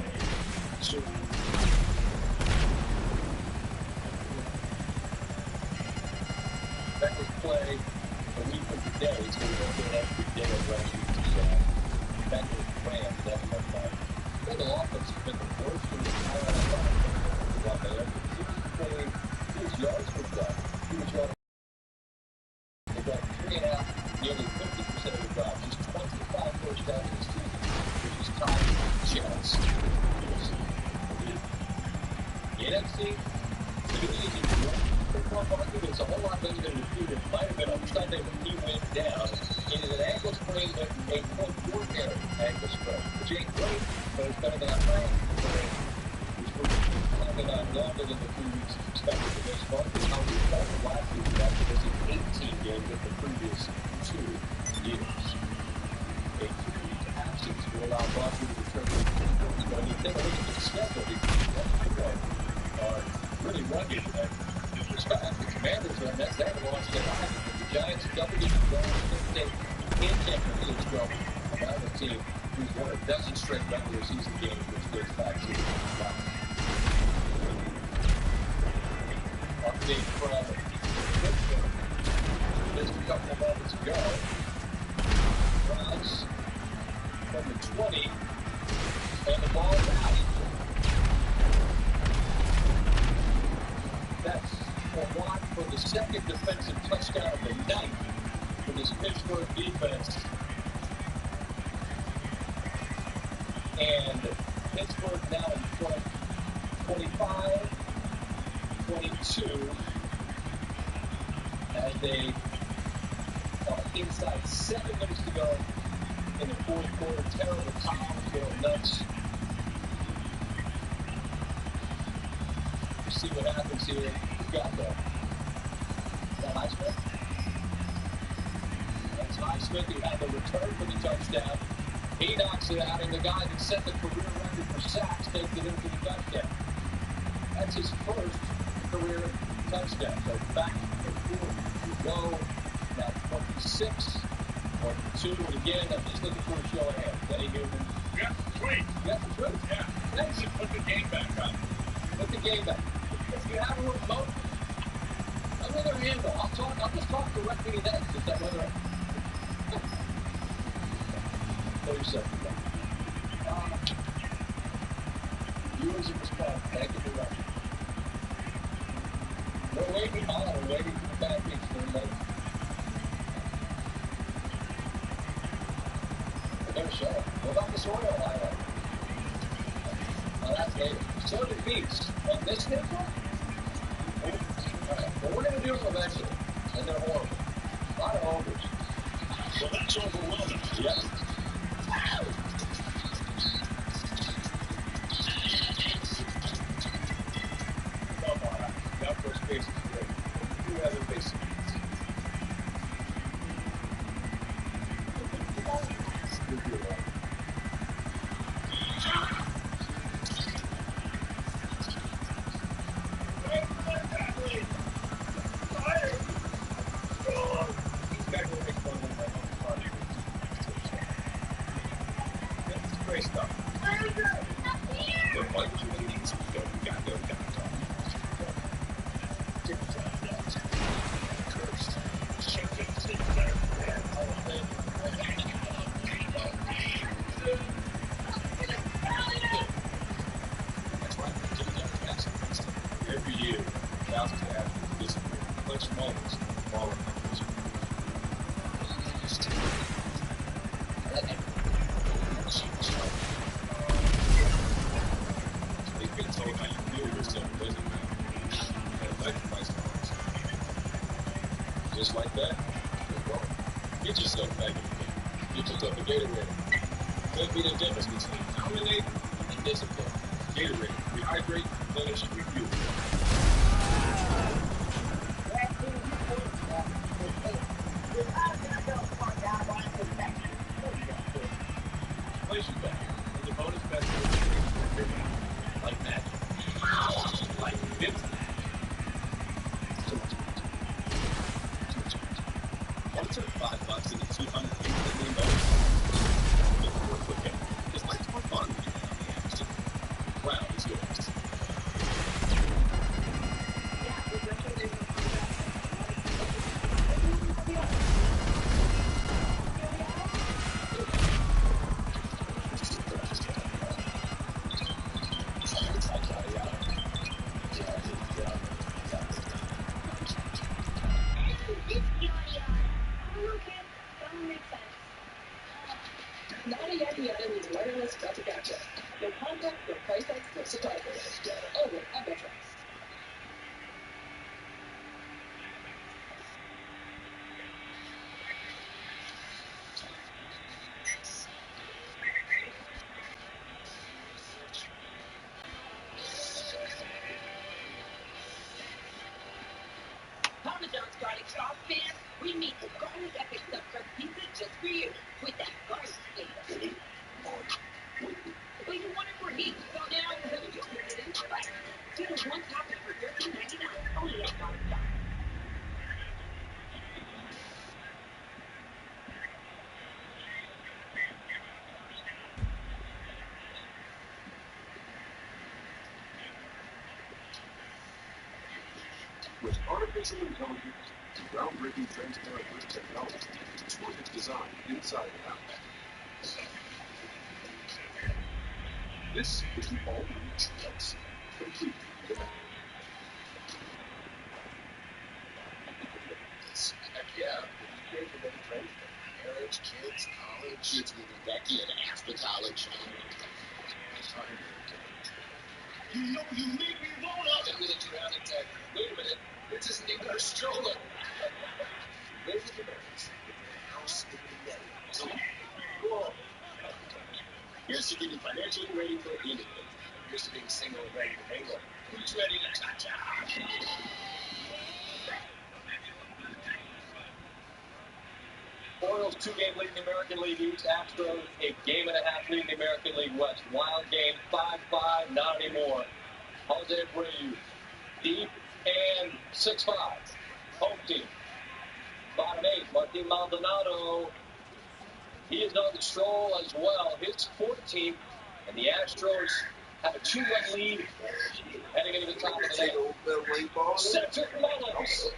Bengals play a week from today, so we don't get every day of rest. Bengals Rams, that's my time. The offense has been the worst in the entire NFL. While they have played his yards per drive, they've got 3.5, nearly 50% of the drives. Just 25 first downs this season, which is tied with the Jets. The NFC, the football market is a whole lot better than it might have been on Sunday when he went down. It is an ankle sprain, but a ordinary ankle sprain, which ain't great, but it's better than a high ankle sprain, which was probably not longer than the 2 weeks expected for this month. It's how we started last season after missing 18 games in the previous 2 years. A 2 week absence will allow Boston to return to the when you take a look at the schedule, these are really rugged. The Commanders are next. They haven't lost their mind. The Giants double-digit goals. They can't really struggle. Another team who's won a dozen straight regular season games, which goes back to update from Pittsburgh just a couple of moments ago. Runs from the 20, and the ball back. That's a lot for the second defensive touchdown of the night for this Pittsburgh defense. And Pittsburgh now in front 25-22 as they are inside 7 minutes to go in the fourth quarter. Terrible foul, going nuts. We'll see what happens here. We got that. Is that Highsmith? That's Highsmith who had the return for the touchdown. He knocks it out, and the guy that set the career record for sacks takes it into the touchdown. That's his first career touchdown. So back and forth we go. Now 26, 22, and again, I'm just looking for a show of hands. Any human? Yeah, sweet. That's the truth. Yeah. Thanks. Put the game back on. Put the game back. If you have a remote, another handle. I'll just talk directly to them. Is that whether for yourself. Viewers of response, thank you for watching. We're waiting on, we're waiting for the bad beats for later. We're going to show it. What about the soil highlight? Oh, that's later. So did beats. On this nickel? Alright, well, we're going to do them eventually. And they're horrible. A lot of overs. Well, that's overwhelming. Yeah. Come on, that first base is great. Who hasn't base? Great stuff. Look like you need to go. We got to go. Cursed. That's right. Every year, thousands of athletes disappear. Clutch moments fall in the They've been told how you feel yourself doesn't matter. And electrifies cars. Just like that, you're wrong. Get yourself back in the game. Get yourself a Gatorade. Could be the difference between dominate and discipline. Gatorade. Rehydrate, replenish, and refuel. Place you back. And the bonus best like magic. Like this. I'll turn $5 into $200 million. It's like more fun. The crown is yours. Not a yada yada means wireless gotcha gotcha. No contact, no price tags, no supply orders. Over at Metro. Papa John's garlic sauce fans, we meet the garlic epic stuffed crust pizza just for you with that garlic flavor. But you wanted more heat, so now we're going to turn it into fire. Get a one topping for $13.99 only at Dollar. With artificial intelligence and groundbreaking transparent risk technology, sport is designed inside and out. This is the all-new Choice, complete with that. Heck yeah. Great for many friends. Marriage, kids, college. Kids moving back in after college. You know you make me wanna. Then we looked around and said, wait a minute, this isn't even a stroller. Ladies and gentlemen, house in the net. Cool. Here's to getting financially ready for anything. Here's to being single and ready to mingle. Who's ready to cha-cha? Orioles 2-game lead in the American League East. Astros a game-and-a-half lead in the American League West. Wild game, 5-5, not anymore. Jose Abreu, deep and 6-5. Home team. Bottom 8, Martin Maldonado. He is on the stroll as well. His 14th, and the Astros have a 2-run lead heading into the top of the ninth. Cedric Mullins.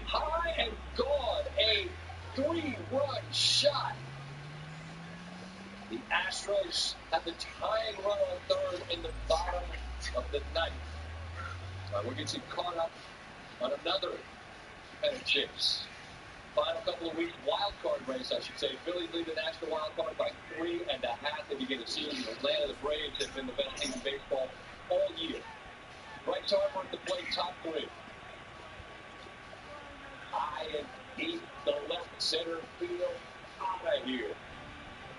High and gone. A 3-run shot. The Astros have the tying run on third in the bottom of the ninth. We'll get you caught up on another pennant chase. Final couple of weeks, wild card race, I should say. Phillies lead the National Wild Card by 3.5 at the beginning of the season. Atlanta, the Braves have been the best team in baseball all year. Right Tarver at the plate, top 3. High and deep, the left center field, out of here.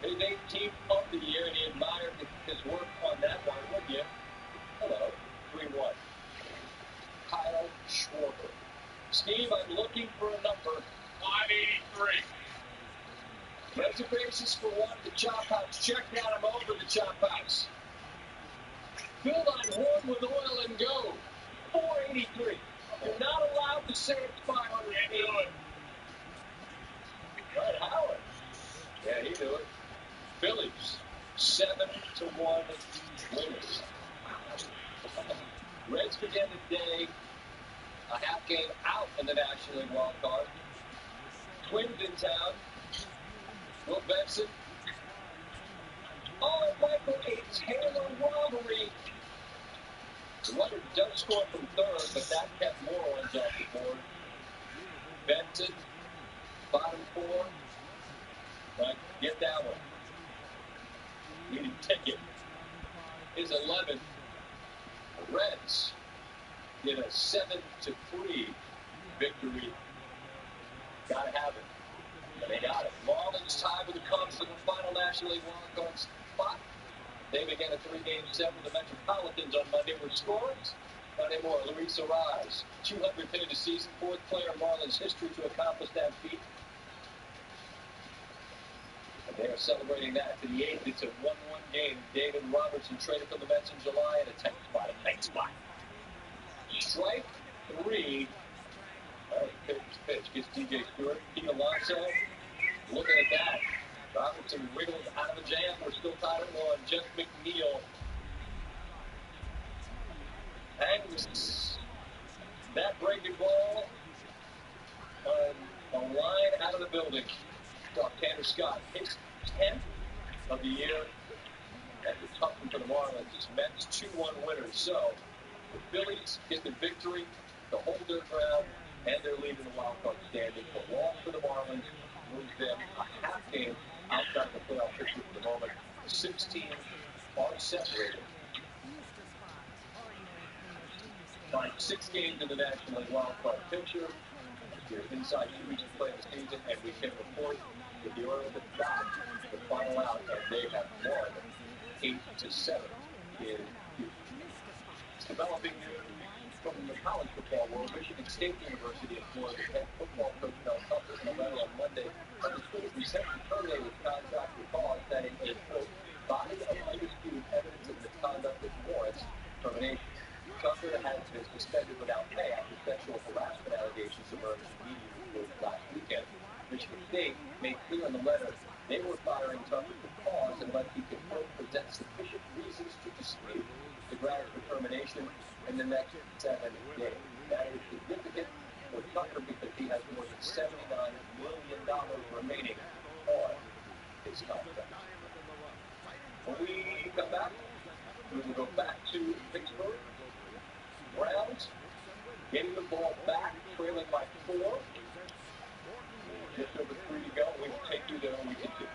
His 18th of the year, and he admired his work on that one, wouldn't you? Hello, 3-1. Kyle Schwarber. Steve, I'm looking for a number. 583. Reservations for one at the Chop House. Check out, I'm over the Chop House. Filled on one with oil and go. 483. You're not allowed to say it's 580. Right, Howard. Yeah, he knew it. Phillies, 7-1 winners. Reds begin the day a half game out in the National League wild card. Twins in town. Will Benson. Oh, Michael, a Taylor robbery. The runner does score from third, but that kept Moreland off the board. Benson, bottom 4. But get that one. Need a ticket. Is 11. The Reds get a 7-3 victory. Gotta have it. And they got it. Marlins tied with the Cubs in the final National League wild card spot. They began a 3-game set with the Metropolitans on Monday with scores. Not anymore. Luis Arraez, 200th hit of the season, 4th player in Marlins history to accomplish that feat. And they are celebrating that to the 8th. It's a 1-1 game. David Robertson traded for the Mets in July at a 10th spot, a 9th spot. Strike 3. Pitch gets DJ Stewart. Pete Alonso. Looking at that. Robertson wriggled out of the jam. We're still tied at 1. Jeff McNeil hangs that breaking ball on a line out of the building. Tanner Scott, his 10th of the year. That's a tough one for the Marlins. It's Mets 2-1 winners. So the Phillies get the victory to hold their ground, and they're leading the wild card standing. The loss for the Marlins moves them a half game outside the playoff picture for the moment. The 6 teams are separated by 6 games in the National League wild card picture. We're inside 2 weeks to play the season, and we can report that the Orioles have got the final out, and they have won 8-7 in developing news from the college football world. Michigan State University in Florida head football coach Mel Tucker on Monday understood he sent the terminated contract with cause, saying, quote, body of undisputed evidence of misconduct that warrants termination. Tucker has been suspended without pay after sexual harassment allegations emerged in media reports last weekend. Michigan State made clear in the letter they were firing Tucker for cause unless he could present sufficient reasons to dispute the ground for termination in the next 7 days. That is significant for Tucker because he has more than $79 million remaining on his contract. When we come back, we will go back to Pittsburgh. Browns getting the ball back, trailing by 4. Just over 3 to go. We will take you there when we get to it.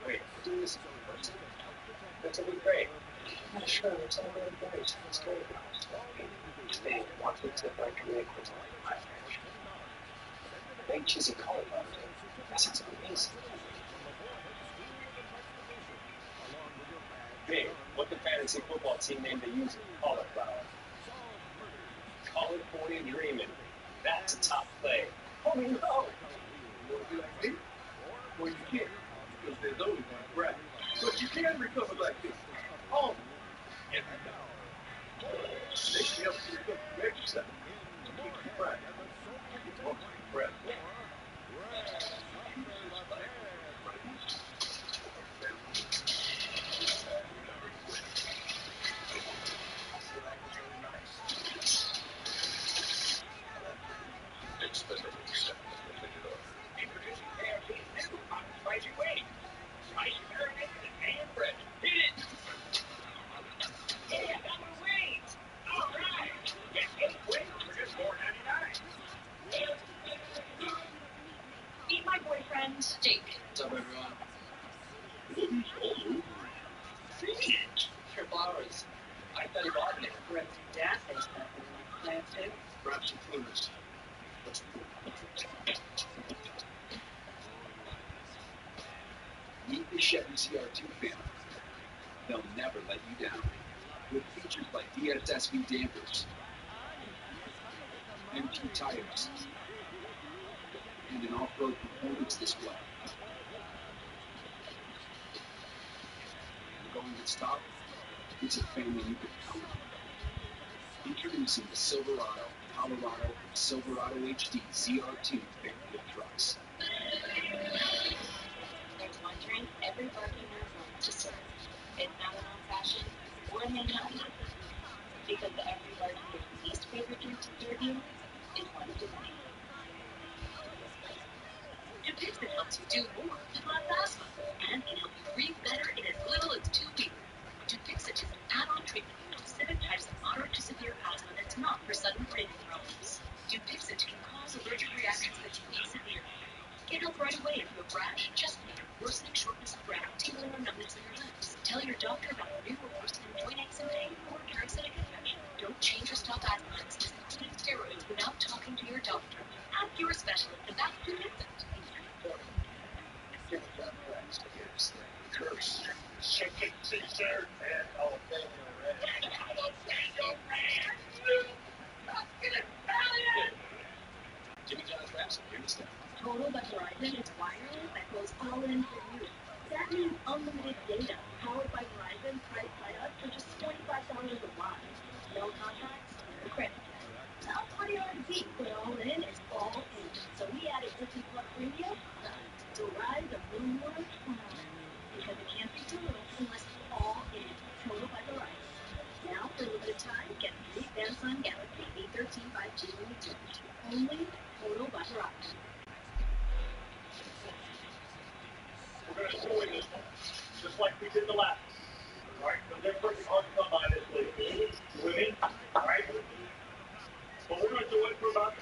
Wait, do this in person? That's a bit great. I'm not sure it's all really great. It's great. Today, watch it tip like really quick my fridge. Big cheesy cauliflower dip. That sounds amazing. Dave, what the fantasy football team name they use? Cauliflower. California Dreamin'. That's a top play. Oh no! You want to be like me? Well, you can't, because there's only one breath. But you can recover like this. Oh, every now. They can help you recover from exercise. To keep you fresh. You want to be fresh. Introducing KFC's new hot spicy wings. Spicy marinated and pan bread. Hit it! Yeah, got my wings! All right! Get 8 wings for just $4.99. Meet my boyfriend, Jake. What's up, everyone? Sure, flowers. I thought you bought it. Correct. Dad thinks that we want plants too. Grab some fluids. Let's go. Meet the Chevy CR2 family. They'll never let you down. With features like DSSV dampers, MP tires, and an off-road performance display. Going to stop? It's a family you can count on. Introducing the Silverado, Colorado, and Silverado HD ZR2 family of trucks. There's one drink every bartender wants to serve. It's not an old-fashioned or a manhattan. Because the every bartender's least favorite drink to serve you is one of mine. Dupixent helps you do more with less asthma and can help you breathe better in as little as 2 weeks. Dupixent is an add-on treatment for specific types of moderate to severe asthma that's not for sudden breathing problems. Dupixent can cause allergic reactions that can be severe. Get help right away if you have rash, chest pain, worsening shortness of breath, tingling or numbness in your lips. Tell your doctor about new or worsening joint aches and pain or parasitic infection. Don't change your stop asthma medicines, including steroids, without talking to your doctor. Ask your specialist about Dupixent. Curse. Chicken Caesar and all day red. Jimmy John's Wraps, here to stay. Total by Verizon is wireless that goes all in for you. That means unlimited data, powered by Verizon, priced by us for just $25 a month. No contracts, no credit. Sounds pretty hard to beat, but all in is all in. So we added Disney Plus Premium to ride the blue world home. Because it can't be total unless it's all in. Total by Verizon. Now, for a limited time, get 3 Samsung Galaxy A13 5G when you switch. Only Total by Verizon. We're going to show you this one, just like we did the last one. Right? So they're pretty hard to come by this league. You with me? All right? Both we're going to do it for about.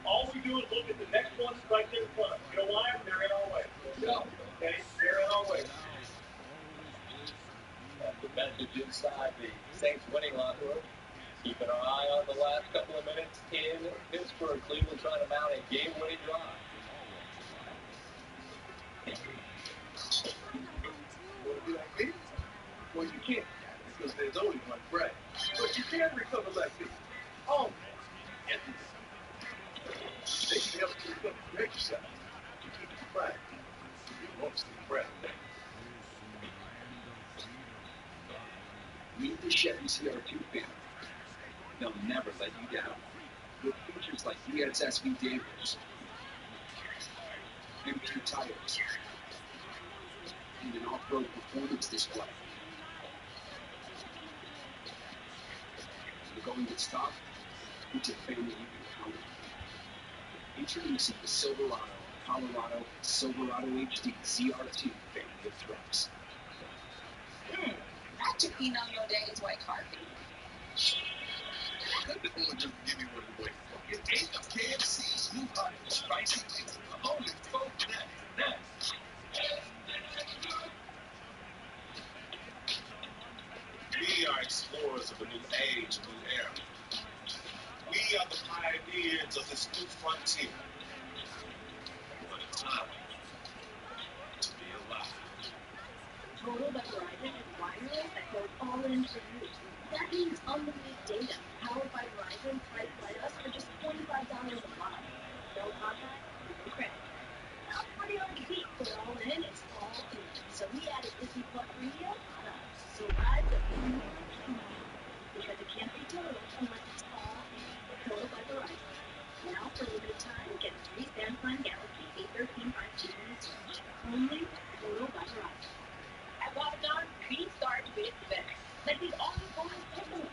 All we do is look at the next one right there in front of us. You know why? They're in our way. No. Okay? They're in our way. The message inside the Saints winning locker room. Keeping our eye on the last couple of minutes in Pittsburgh. Cleveland trying to mount a game-winning drive. Want to be like me? Well, you can't, because there's only one Brad. But you can recover like this. Oh, and they can help you recover from exercise. You keep it Brad. Mostly Brad. Meet the Chevy CR2 family. They'll never let you down. With features like VSSV dampers, MP tires, and an off-road performance display. You're going to stop? It's a family you can count on. Introducing the Silverado, Colorado, and Silverado HD ZR2 family of trucks. Not to clean on your day's white carpet. Cut the phone just give me one away. It ain't a KFC's new hot and spicy pizza. Only $4.99. We are explorers of a new age, a new era. We are the pioneers of this new frontier. What a time to be alive. Total by Verizon is wireless that goes all in for you. That means unlimited data, powered by Verizon Price Us for just $25 a month. No contract, no credit. Not pretty hard to beat, but all in is all in. So we added Disney Plus Radio on us. So ride the premium because it can't be total unless it's all in. Total by Verizon. Now for a limited time, get a free Samsung Galaxy A13 5G minutes only Total by Verizon. At Ramadan, we start with better. Like these awesome bonus specials.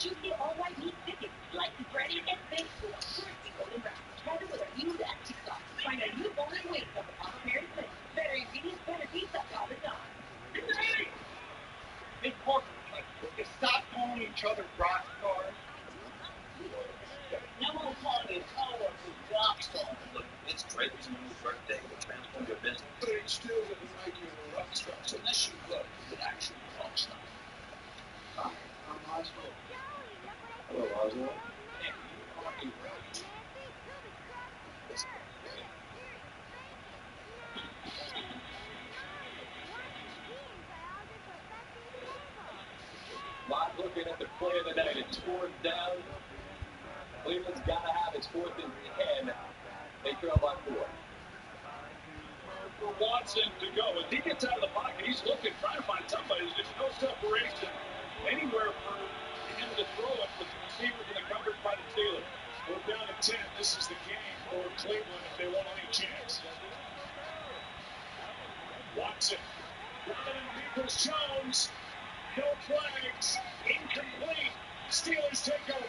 Juicy all-white meat chicken, lightly breaded and baked with a crispy golden brown. Together with our new Axie sauce. Find our new bonus wings on the Papa Mary's list. Better ingredients, better pizza, Ramadan. Big corporate, like, stop calling each other rock stars. No one calling you coworkers rock stars. Look, it's great. It's my birthday. We'll transform your business. But it still doesn't make you a rock star. So unless you look an actual rock star. Hi, I'm Oswald. Hello, Oswald. And you are a rock star. Live looking at the play of the night. It's fourth down. Cleveland's got to have its 4th and 10. They trail by 4. For Watson to go. As he gets out of the pocket, he's looking, trying to find somebody. There's no separation anywhere for him to throw it with the receivers in the coverage by the Steelers. We're down to 10. This is the game for Cleveland if they want any chance. Watson. Running Peoples-Jones. No flags. Incomplete. Steelers take over.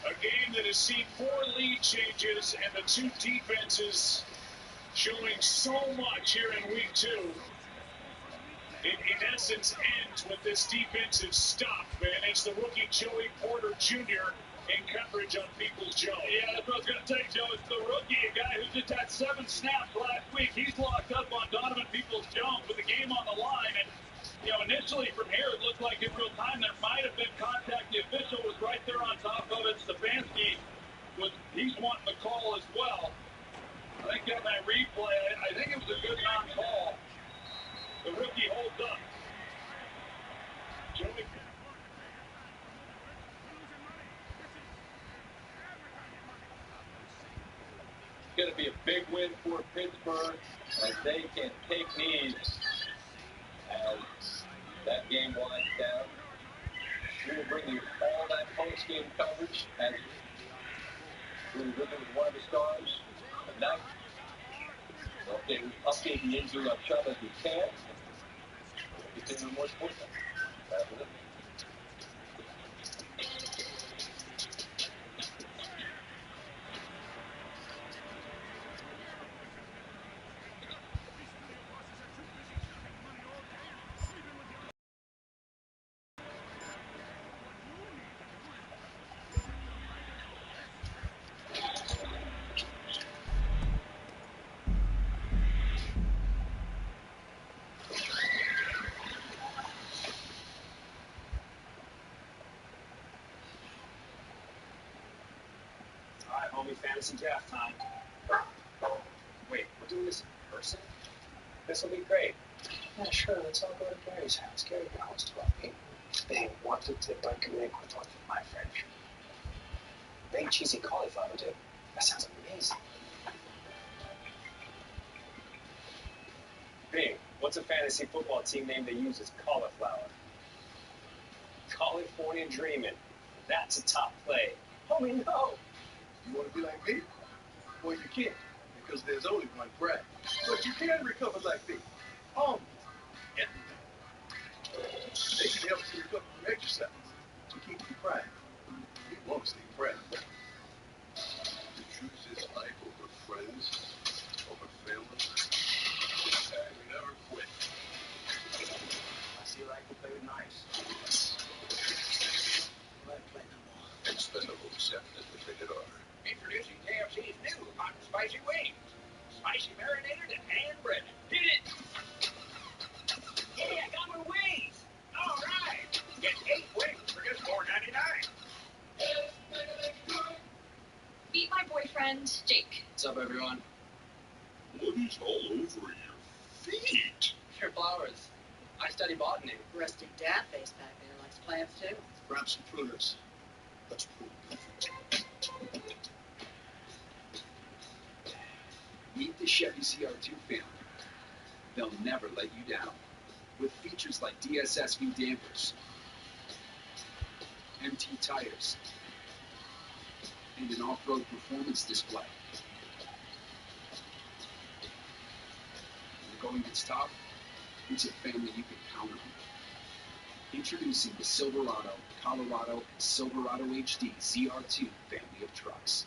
A game that has seen 4 lead changes and the 2 defenses showing so much here in week 2. It, in essence, ends with this defensive stop, and it's the rookie Joey Porter Jr. in coverage on Peoples-Jones. Yeah, that's what I was going to say, Joe. It's the rookie, a guy who just had 7 snaps last week. He's locked up on Donovan Peoples-Jones with the game on the line, and initially from here, it looked like in real time there might have been contact. The official was right there on top of it. Stefanski he's wanting the call as well. I think on that replay, I think it was a good non-call. The rookie holds up. Joey. It's going to be a big win for Pittsburgh as they can take these as that game winds down. We will bring you all that post-game coverage as we will visit with one of the stars tonight. Okay, we update the injury on Chubb as we can. We'll continue with more sports. That's it. fantasy draft time. Wait, we're doing this in person? This will be great. Yeah, sure. Let's all go to Gary's house. Gary can host 12 people. They wanted to microwave with one of my French. Big cheesy cauliflower dip. That sounds amazing. Bing, what's a fantasy football team name that uses cauliflower? California Dreamin'. That's a top play. Homie, no. You want to be like me? Well, you can't, because there's only one Brad. But you can recover like me. Everything. They can help you recover from exercise to keep you prime. You won't stay prime. To choose his life over friends, over family, and never quit. I see you like to play with knives. Well, I play no more. Expendable 7 is the rated R. Introducing KFC's new hot and spicy wings. Spicy marinated and hand-breaded. Hit it! Yeah, I got my wings! All right! Get 8 wings for just $4.99. Meet my boyfriend, Jake. What's up, everyone? What is all over your feet? Pure flowers. I study botany. Rusty dad face back there likes plants too. Grab some pruners. Let's prune. Meet the Chevy CR2 family. They'll never let you down. With features like DSSV dampers, MT tires, and an off-road performance display. When the going gets tough, it's a family you can count on. Introducing the Silverado, Colorado, and Silverado HD ZR2 family of trucks.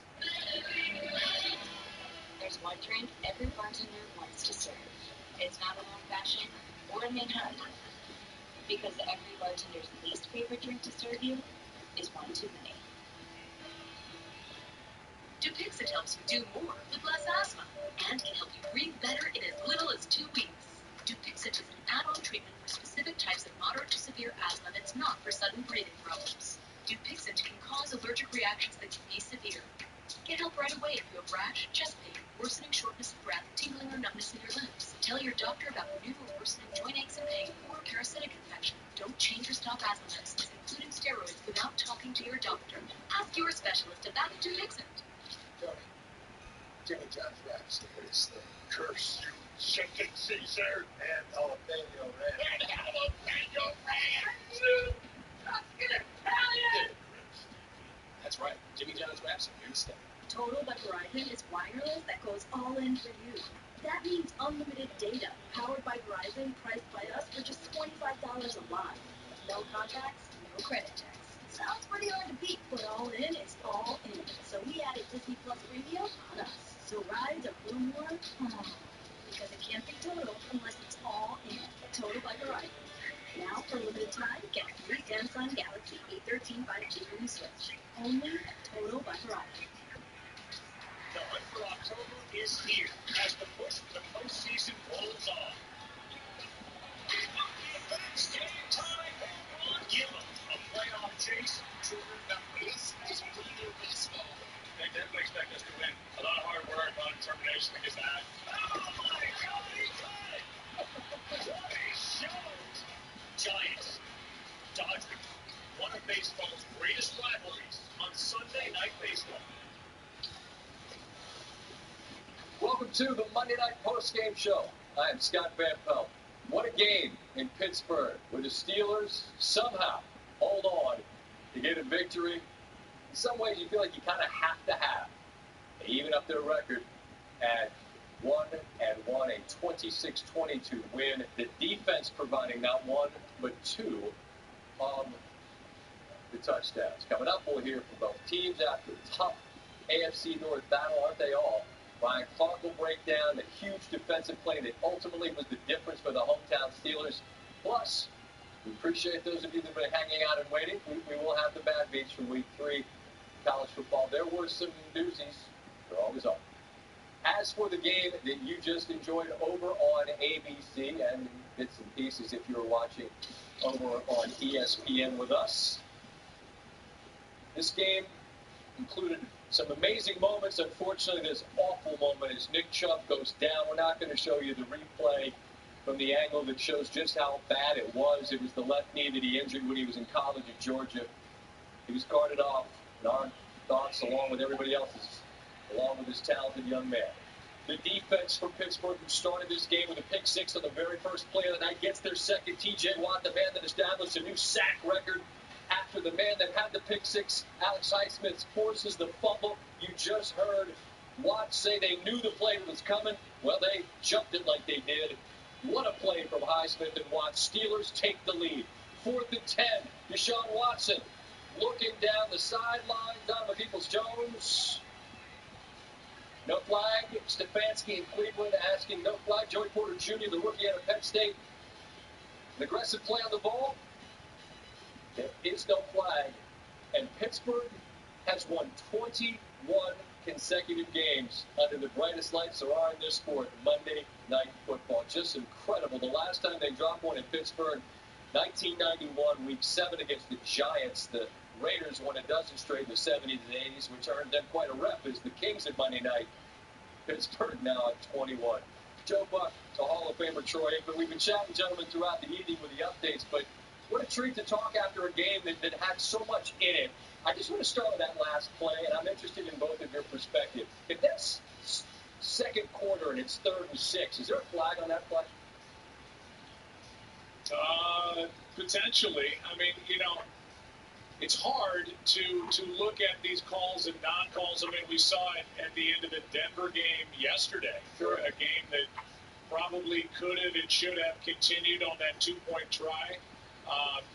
There's one drink every bartender wants to serve. It's not an old-fashioned or a Manhattan. Because every bartender's least favorite drink to serve you is one too many. Dupixent helps you do more with less asthma and can help you breathe better in as little as 2 weeks. Dupixent is an add-on treatment for specific types of moderate to severe asthma that's not for sudden breathing problems. Dupixent can cause allergic reactions that can be severe. Get help right away if you have rash, chest pain, worsening shortness of breath, tingling or numbness in your limbs. Tell your doctor about new or worsening joint aches and pain or parasitic infection. Don't change or stop asthma medicines, including steroids, without talking to your doctor. Ask your specialist about Dupixent. Tony, Jimmy John's raps is the curse you chicken Caesar and jalapeno ranch. And jalapeno ranch! Italian! That's right. Jimmy John's wraps are here to stay. Total by Verizon is wireless that goes all in for you. That means unlimited data, powered by Verizon, priced by us for just $25 a month. No contracts, no credit checks. Sounds pretty hard to beat, but all in is all in. So we added Disney Plus Premium on us. So rides are a little more because it can't be total unless it's all in. Total by Verizon. Now, for a limited time, get a free Samsung Galaxy A13 5G when you switch. Only at Total by Verizon. The hunt for October is here as the push for the postseason rolls on. It's game time on Gillum, a playoff chase to remember. This is real baseball. They definitely expect us to win. A lot of hard work, a lot of determination to get that. Oh my God, he got it! What a shot! Giants, Dodgers, one of baseball's greatest rivalries on Sunday Night Baseball. Welcome to the Monday Night Postgame Show. I am Scott Van Pelt. What a game in Pittsburgh where the Steelers somehow hold on to get a victory. In some ways, you feel like you kind of have to have. They even up their record at 1-1, a 26-22 win. The defense providing not one, but two of the touchdowns. Coming up, we'll hear from both teams after a tough AFC North battle, aren't they all? Ryan Clark will break down the huge defensive play that ultimately was the difference for the hometown Steelers. Plus, we appreciate those of you that have been hanging out and waiting. We will have the bad beats from Week 3 college football. There were some doozies. There always are. As for the game that you just enjoyed over on ABC and bits and pieces if you were watching over on ESPN with us, this game included Some amazing moments. Unfortunately, this awful moment as Nick Chubb goes down. We're not going to show you the replay from the angle that shows just how bad it was. It was the left knee that he injured when he was in college at Georgia. He was carted off, and our thoughts, along with everybody else's, along with this talented young man. The defense for Pittsburgh, who started this game with a pick six on the very first play of the night, gets their second. T.J. Watt, the man that established a new sack record after the man that had the pick six, Alex Highsmith, forces the fumble. You just heard Watt say they knew the play was coming. Well, they jumped it like they did. What a play from Highsmith and Watt. Steelers take the lead. 4th and 10. Deshaun Watson looking down the sideline. Donovan Peoples-Jones. No flag. Stefanski in Cleveland asking no flag. Joey Porter Jr., the rookie out of Penn State. An aggressive play on the ball. There is no flag. And Pittsburgh has won 21 consecutive games under the brightest lights there are in this sport, Monday Night Football. Just incredible. The last time they dropped one in Pittsburgh, 1991, Week 7 against the Giants. The Raiders won a dozen straight in the 70s and 80s, which earned them quite a rep as the Kings at Monday night. Pittsburgh now at 21. Joe Buck, to Hall of Famer Troy Aikman. We've been chatting, gentlemen, throughout the evening with the updates, but what a treat to talk after a game that had so much in it. I just want to start with that last play, and I'm interested in both of your perspective. If that's second quarter and it's 3rd and 6, is there a flag on that play? Potentially. I mean, it's hard to look at these calls and non-calls. I mean, we saw it at the end of the Denver game yesterday. Sure. A game that probably could have and should have continued on that 2-point try.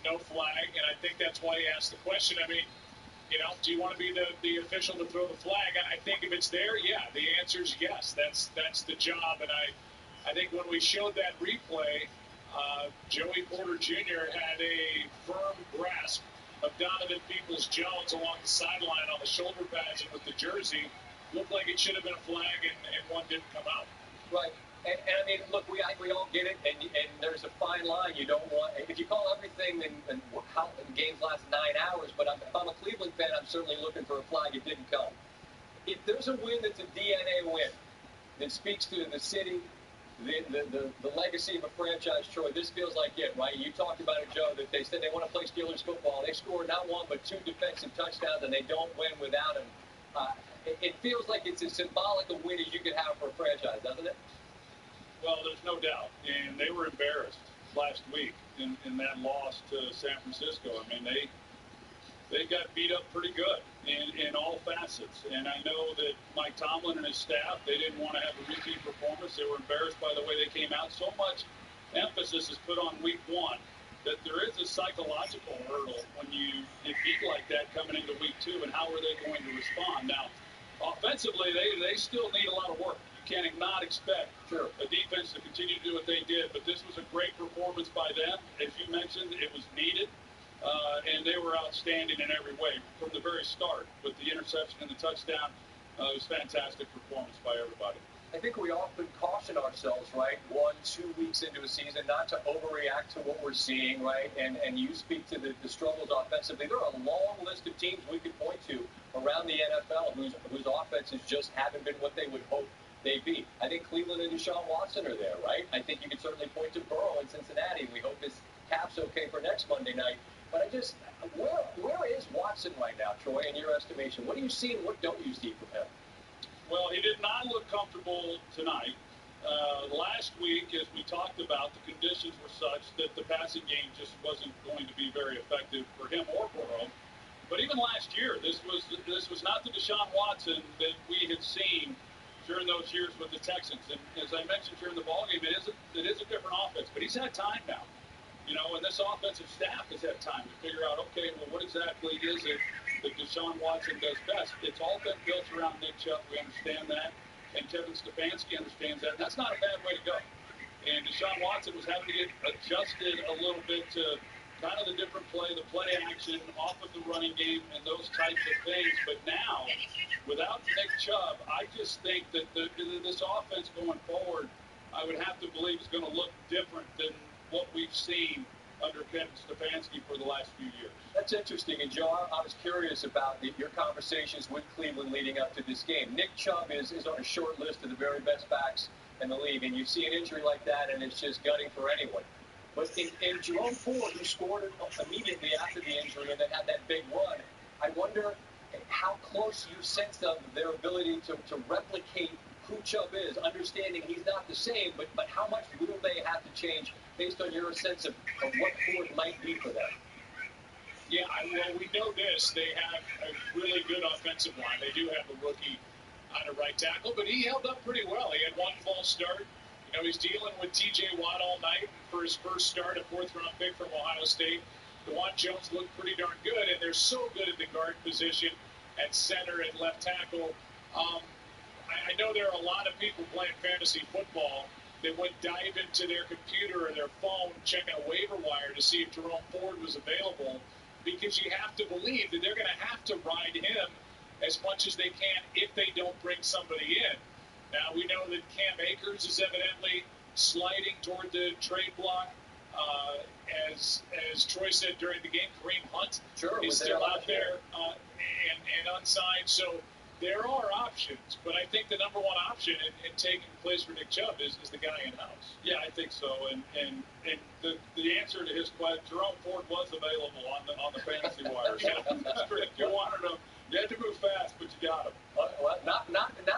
No flag, and I think that's why he asked the question. I mean, do you want to be the official to throw the flag? I think if it's there, yeah, the answer is yes. That's the job, and I think when we showed that replay, Joey Porter Jr. had a firm grasp of Donovan Peoples-Jones along the sideline on the shoulder pads and with the jersey. Looked like it should have been a flag, and one didn't come out. Right. And I mean, look, we all get it, and there's a fine line. You don't want, if you call everything and how games last 9 hours, but if I'm a Cleveland fan, I'm certainly looking for a flag. It didn't come. If there's a win that's a DNA win that speaks to the city, the legacy of a franchise, Troy, this feels like it, right? You talked about it, Joe, that they said they want to play Steelers football. They scored not one but 2 defensive touchdowns, and they don't win without him. It feels like it's as symbolic a win as you could have for a franchise, doesn't it? Well, there's no doubt, and they were embarrassed last week in that loss to San Francisco. I mean, they got beat up pretty good in all facets, and I know that Mike Tomlin and his staff, they didn't want to have a repeat performance. They were embarrassed by the way they came out. So much emphasis is put on week 1 that there is a psychological hurdle when you get beat like that coming into week 2, and how are they going to respond? Now, offensively, they still need a lot of work. Cannot expect a defense to continue to do what they did, but this was a great performance by them. As you mentioned, it was needed, and they were outstanding in every way from the very start with the interception and the touchdown. It was fantastic performance by everybody. I think we often caution ourselves, right, 1-2 weeks into a season, not to overreact to what we're seeing, right? And you speak to the struggles offensively. There are a long list of teams we could point to around the NFL whose offenses just haven't been what they would hope they be. I think Cleveland and Deshaun Watson are there, right? I think you could certainly point to Burrow in Cincinnati. We hope his cap's okay for next Monday night. But where is Watson right now, Troy, in your estimation? What do you see and what don't you see from him? Well, he did not look comfortable tonight. Last week, as we talked about, the conditions were such that the passing game just wasn't going to be very effective for him or Burrow. But even last year, this was not the Deshaun Watson that we had seen during those years with the Texans. And as I mentioned during the ballgame, it is a different offense. But he's had time now. And this offensive staff has had time to figure out, okay, well, what exactly is it that Deshaun Watson does best? It's all been built around Nick Chubb. We understand that. And Kevin Stefanski understands that. And that's not a bad way to go. And Deshaun Watson was having to get adjusted a little bit to kind of the different play, the play action off of the running game and those types of things. But now, without Nick Chubb, I just think that this offense going forward, I would have to believe is going to look different than what we've seen underpinned Stefanski for the last few years. That's interesting. And, Joe, I was curious about your conversations with Cleveland leading up to this game. Nick Chubb is on a short list of the very best backs in the league, and you see an injury like that, and it's just gutting for anyone. But in Jerome Ford, who scored immediately after the injury and then had that big run, I wonder how close you sense of their ability to replicate who Chubb is, understanding he's not the same, but how much will they have to change based on your sense of what Ford might be for them? Yeah, well, we know this. They have a really good offensive line. They do have a rookie on a right tackle, but he held up pretty well. He had one false start. You know, he's dealing with T.J. Watt all night for his first start, a fourth-round pick from Ohio State. DeJuan Jones looked pretty darn good, and they're so good at the guard position at center and left tackle. I know there are a lot of people playing fantasy football that would dive into their computer or their phone, checking a waiver wire to see if Jerome Ford was available, because you have to believe that they're going to have to ride him as much as they can if they don't bring somebody in. Now, we know that Cam Akers is evidently sliding toward the trade block. As Troy said during the game, Kareem Hunt is still out there and unsigned. So there are options, but I think the number one option in taking the place for Nick Chubb is the guy in-house. Yeah, I think so. And the answer to his question, Jerome Ford was available on the fantasy wire. So if you wanted him, you had to move fast, but you got him. Well, not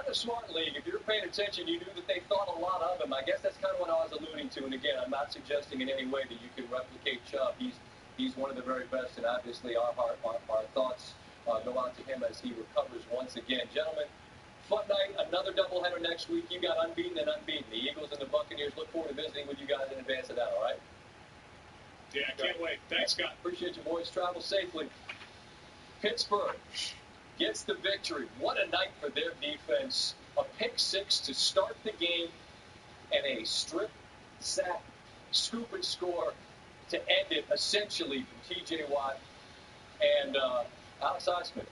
the smart league. If you're paying attention, you knew that they thought a lot of him. I guess that's kind of what I was alluding to. And again, I'm not suggesting in any way that you can replicate Chubb. He's one of the very best, and obviously our thoughts go out to him as he recovers once again. Gentlemen, fun night. Another doubleheader next week. You got unbeaten and unbeaten. The Eagles and the Buccaneers. Look forward to visiting with you guys in advance of that. All right. Yeah, I can't wait. Thanks, Scott. Appreciate you, boys. Travel safely. Pittsburgh gets the victory. What a night for their defense. A pick six to start the game and a strip, sack, scoop and score to end it essentially from T.J. Watt and Alex Highsmith.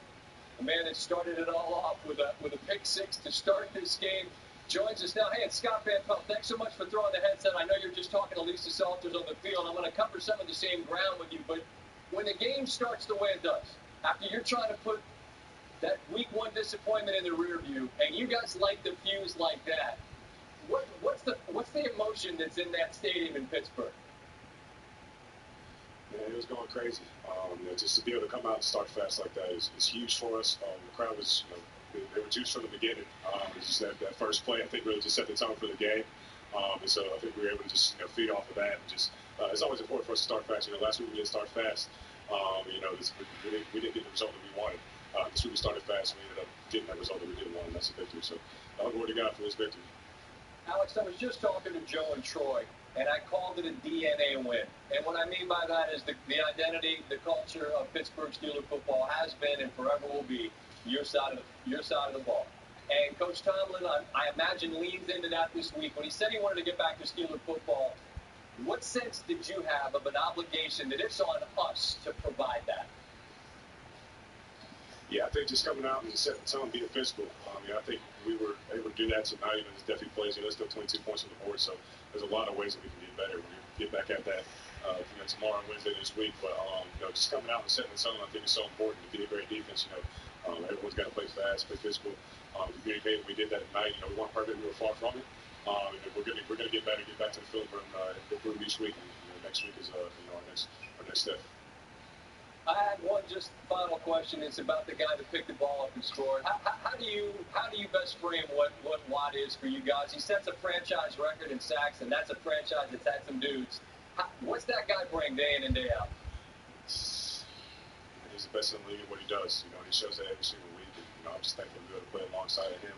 The man that started it all off with a pick six to start this game joins us now. Hey, it's Scott Van Pelt. Thanks so much for throwing the headset. I know you're just talking to Lisa Salters on the field. I'm going to cover some of the same ground with you, but when the game starts the way it does, after you're trying to put that week one disappointment in the rear view, and you guys light the fuse like that, what's the emotion that's in that stadium in Pittsburgh? Yeah, it was going crazy. Just to be able to come out and start fast like that is huge for us. The crowd was, they were juiced from the beginning. It's just that first play, I think, really just set the tone for the game. And so I think we were able to just feed off of that. And just it's always important for us to start fast. Last week we didn't start fast. We didn't get the result that we wanted. This week we started fast, and we ended up getting that result that we didn't want, and that's a victory. So glory to God for this victory. Alex, I was just talking to Joe and Troy, and I called it a DNA win. And what I mean by that is the identity, the culture of Pittsburgh Steelers football has been and forever will be your side of the ball. And Coach Tomlin, I imagine, leans into that this week. When he said he wanted to get back to Steelers football, what sense did you have of an obligation that it's on us to provide that? Yeah, I think just coming out and setting the tone, being physical. I think we were able to do that tonight. There's definitely plays. There's still 22 points on the board, so there's a lot of ways that we can get better. We get back at that tomorrow, Wednesday, this week. But just coming out and setting the tone, I think is so important to be a great defense. Everyone's got to play fast, play physical, communicate. We did that tonight. We weren't perfect. We were far from it. And we're gonna get better, get back to the film and improve each week. And next week is our next step. I had one just final question. It's about the guy that picked the ball up and scored. How do you best frame what Watt is for you guys? He sets a franchise record in sacks, and that's a franchise that's had some dudes. What's that guy bring day in and day out? He's the best in the league at what he does. He shows that every single week. And, I'm just thankful to be able to play alongside of him.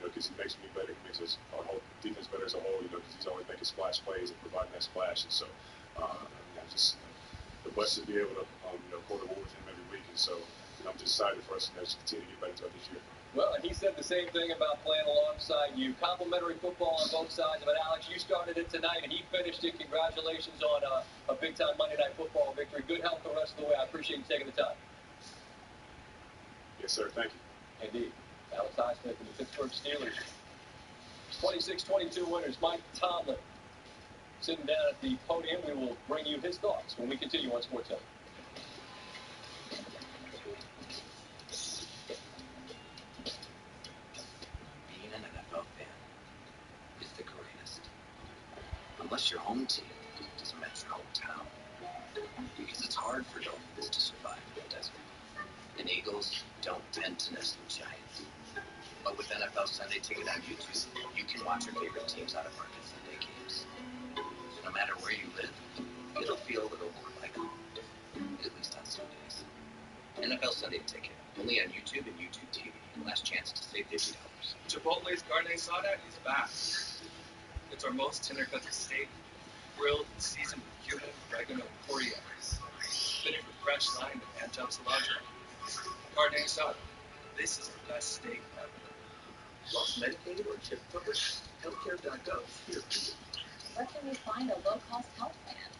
Because he makes me better. He makes our whole defense better as a whole. Because he's always making splash plays and providing that splash. And so, just the blessed to be able to quote a war with him every week. And so, I'm just excited for us to just continue to get better throughout this year. Well, and he said the same thing about playing alongside you. Complimentary football on both sides of it. Alex, you started it tonight, and he finished it. Congratulations on a big-time Monday Night Football victory. Good health the rest of the way. I appreciate you taking the time. Yes, sir. Thank you. Indeed. Alex Highsmith and the Pittsburgh Steelers. 26-22 winners. Mike Tomlin Sitting down at the podium, we will bring you his thoughts when we continue on Sports Center. Being an NFL fan is the greatest. Unless your home team doesn't match your hometown. Because it's hard for dolphins to survive in the desert. And eagles don't tend to nest in giants. But with NFL Sunday Ticket on YouTube, you can watch your favorite teams out of market Sunday games. So no matter where you live, it'll feel a little more like home. At least on Sundays. NFL Sunday Ticket, only on YouTube and YouTube TV. Last chance to save $50. Chipotle's carne asada is back. It's our most tender cuts of steak, grilled and seasoned with cumin, oregano, and coriander. Spinach with fresh lime and hand-chopped cilantro. Carne asada. This is the best steak ever. Lost Medicaid or chip covered? Healthcare.gov is here for you. Where can we find a low-cost health plan?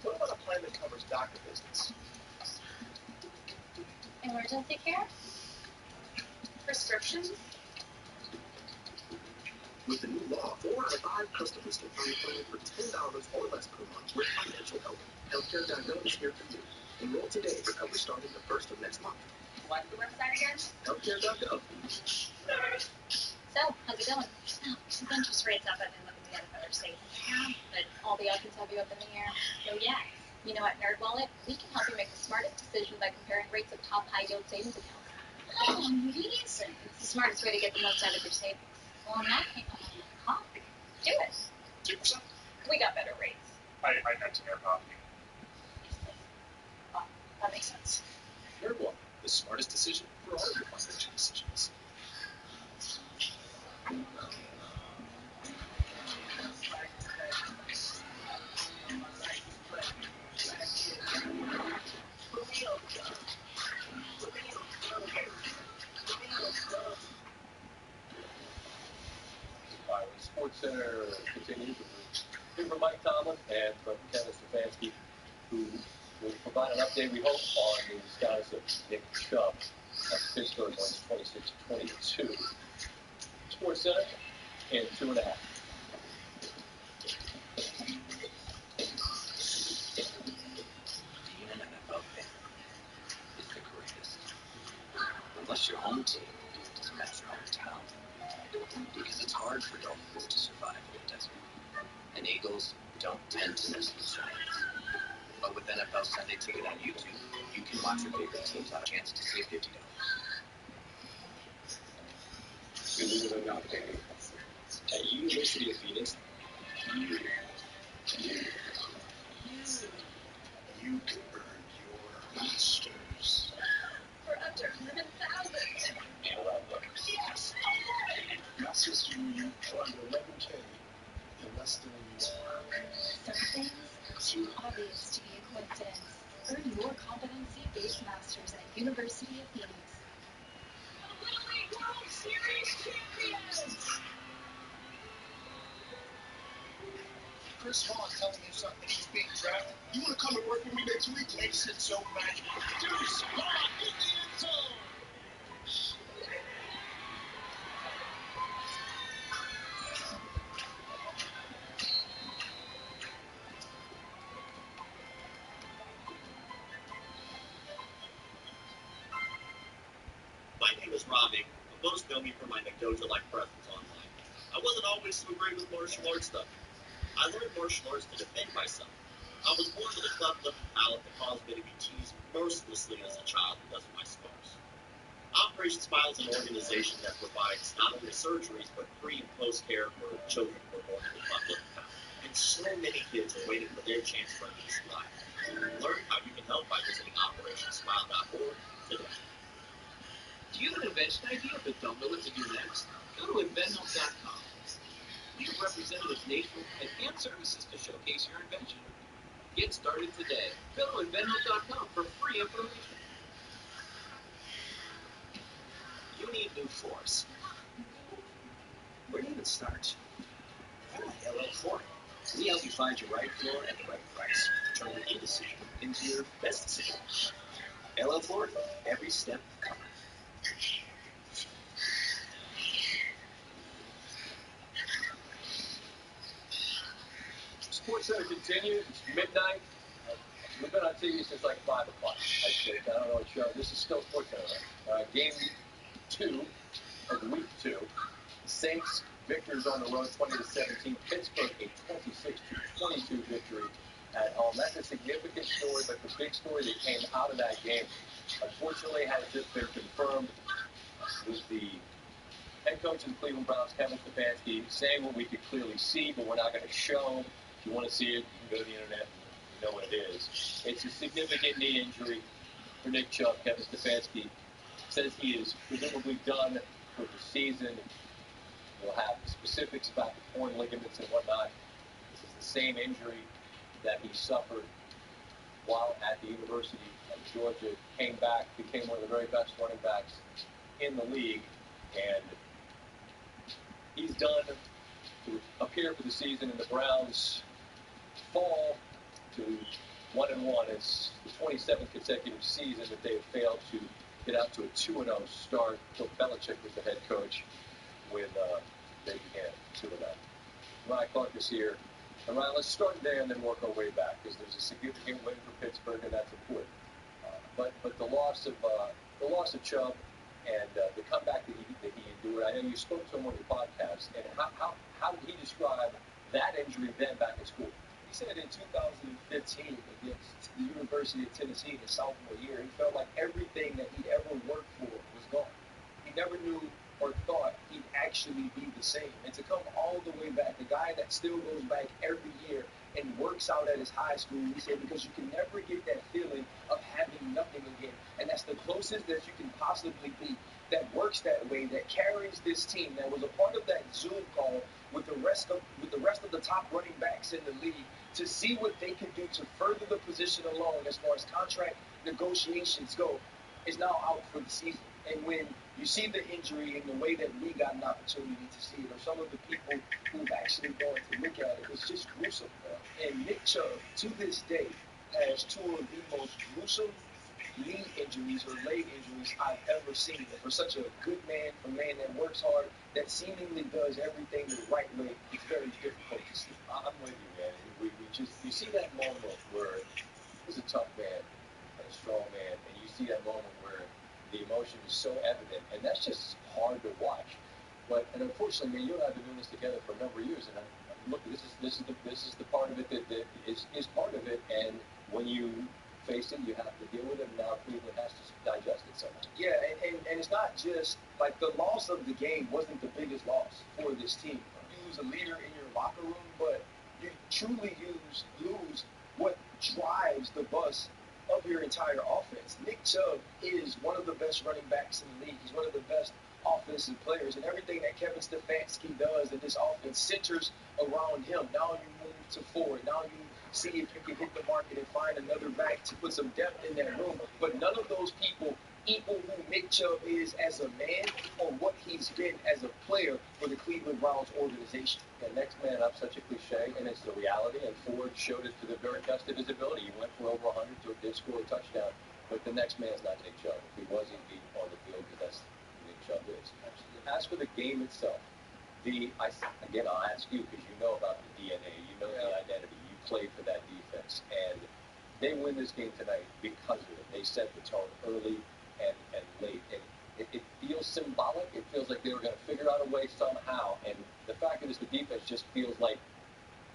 What about a plan that covers doctor visits? Emergency care? Prescriptions? With the new law, 4 out of 5 customers can find a plan for $10 or less per month with financial help. Healthcare.gov is here for you. Enroll today for coverage starting the 1st of next month. What's the website again? Healthcare.gov. So, how's it going? Oh, with interest rates up, I've been looking to get a better savings account, but all the options have you up in the air. So yeah, you know at NerdWallet, we can help you make the smartest decision by comparing rates of top high-yield savings accounts. Oh, amazing. It's the smartest way to get the most out of your savings. Well, in that case, coffee. Do it. 2%? We got better rates. I meant to air coffee. Oh, that makes sense. NerdWallet, the smartest decision for all of your financial decisions. Sports Center continues. Here from Mike Tomlin and from Kevin Stefanski, who will provide an update, we hope, on the status of Nick Chubb as Pittsburgh wins 26-22. Sports Center in 2.5. Being an NFL fan is the greatest. Unless your home team doesn't match your hometown. Because it's hard for dolphins to survive in the desert. And eagles don't tend to nest in giants. But with NFL Sunday Ticket on YouTube, you can watch your favorite teams have a chance to save $50. Believe it or not, Danny, at University of Phoenix, you can earn your master's. For under $11,000. Yes. Master's degree for under $11K in less than a year. Some things are too obvious to be a coincidence. Earn your competency-based master's at University of Phoenix. World Series champions! Chris Vaughn telling you something he's being drafted. You want to come and work with me next week? Makes it so magical. Deuce Vaughn in the end zone. My name is Rami, but most know me for my McDojo-like presence online. I wasn't always so great with martial arts stuff. I learned martial arts to defend myself. I was born with a cleft lip and palate that caused me to be teased mercilessly as a child because of my scars. Operation Smile is an organization that provides not only surgeries, but pre- and post-care for children who are born with a cleft lip and palate. And so many kids are waiting for their chance for a new life. Learn how you can help by visiting OperationSmile.org today. Do you have an invention idea but don't know what to do next? Go to InventHelp.com. We have representatives nationwide and services to showcase your invention. Get started today. Go to InventHelp.com for free information. You need new floors. Where do you even start? LL Flooring. We help you find your right floor at the right price. Turn your indecision into your best decision. LL Flooring. Every step covered. Sports Center continues. It's midnight. We've been on TV since like 5 o'clock, I think. I don't know what show. This is still Sports Center, right? Game 2 of week 2. The Saints victors on the road, 20-17. Pittsburgh, a 26-22 victory at home. That's a significant story, but the big story that came out of that game, unfortunately, has just been confirmed with the head coach of the Cleveland Browns, Kevin Stefanski, saying what we could clearly see, but we're not going to show. If you want to see it, you can go to the internet and know what it is. It's a significant knee injury for Nick Chubb. Kevin Stefanski says he is presumably done for the season. We'll have the specifics about the torn ligaments and whatnot. This is the same injury that he suffered while at the University of Georgia. Came back, became one of the very best running backs in the league, and he's done to appear for the season, and the Browns fall to 1-1. It's the 27th consecutive season that they have failed to get out to a 2-0 start. Bill Belichick was the head coach when they began 2-0. Ryan Clark is here. And Ryan, let's start there and then work our way back, because there's a significant win for Pittsburgh, and that's important. But the loss of Chubb and the comeback that he endured. I know you spoke to him on your podcast, and how did he describe that injury then back in school? He said in 2015 against the University of Tennessee, his sophomore year, he felt like everything that he'd ever worked for was gone. He never knew or thought he'd actually be the same. And to come all the way back, the guy that still goes back every year and works out at his high school, he said, because you can never get that feeling of having nothing again. And that's the closest that you can possibly be, that works that way, that carries this team, that was a part of that Zoom call with the rest of the top running backs in the league, to see what they can do to further the position along as far as contract negotiations go, is now out for the season. And when you see the injury and the way that we got an opportunity to see it, or some of the people who've actually gone to look at it, it's just gruesome. And Nick Chubb, to this day, has two of the most gruesome knee injuries or leg injuries I've ever seen. And for such a good man, a man that works hard, that seemingly does everything the right way, it's very difficult to see. I'm with you, man. You see that moment where he's a tough man and a strong man, and you see that moment where the emotion is so evident, and that's just hard to watch. And unfortunately, man, you and I have been doing this together for a number of years, and look, this is the part of it that is part of it, and when you face it, you have to deal with it, and now Cleveland has to digest it somehow. Yeah, and it's not just, like, the loss of the game wasn't the biggest loss for this team. You lose a leader in your locker room, but you truly lose what drives the bus of your entire offense. Nick Chubb is one of the best running backs in the league. He's one of the best offensive players, and everything that Kevin Stefanski does in this offense centers around him. Now you move to forward. Now you see if you can hit the market and find another back to put some depth in that room. But none of those people equal who Nick Chubb is as a man or what he's been as a player for the Cleveland Browns organization. The next man up, such a cliche, and it's the reality, and Ford showed it to the very best of his ability. He went for over 100, so did score a touchdown, but the next man's not Nick Chubb. If he was, he'd be on the field, because that's who Nick Chubb is. As for the game itself, again, I'll ask you, because you know about the DNA, you know the identity, you played for that defense, and they win this game tonight because of it. They set the tone early and late, and it feels symbolic. It feels like they were going to figure out a way somehow, and the fact is the defense just feels like...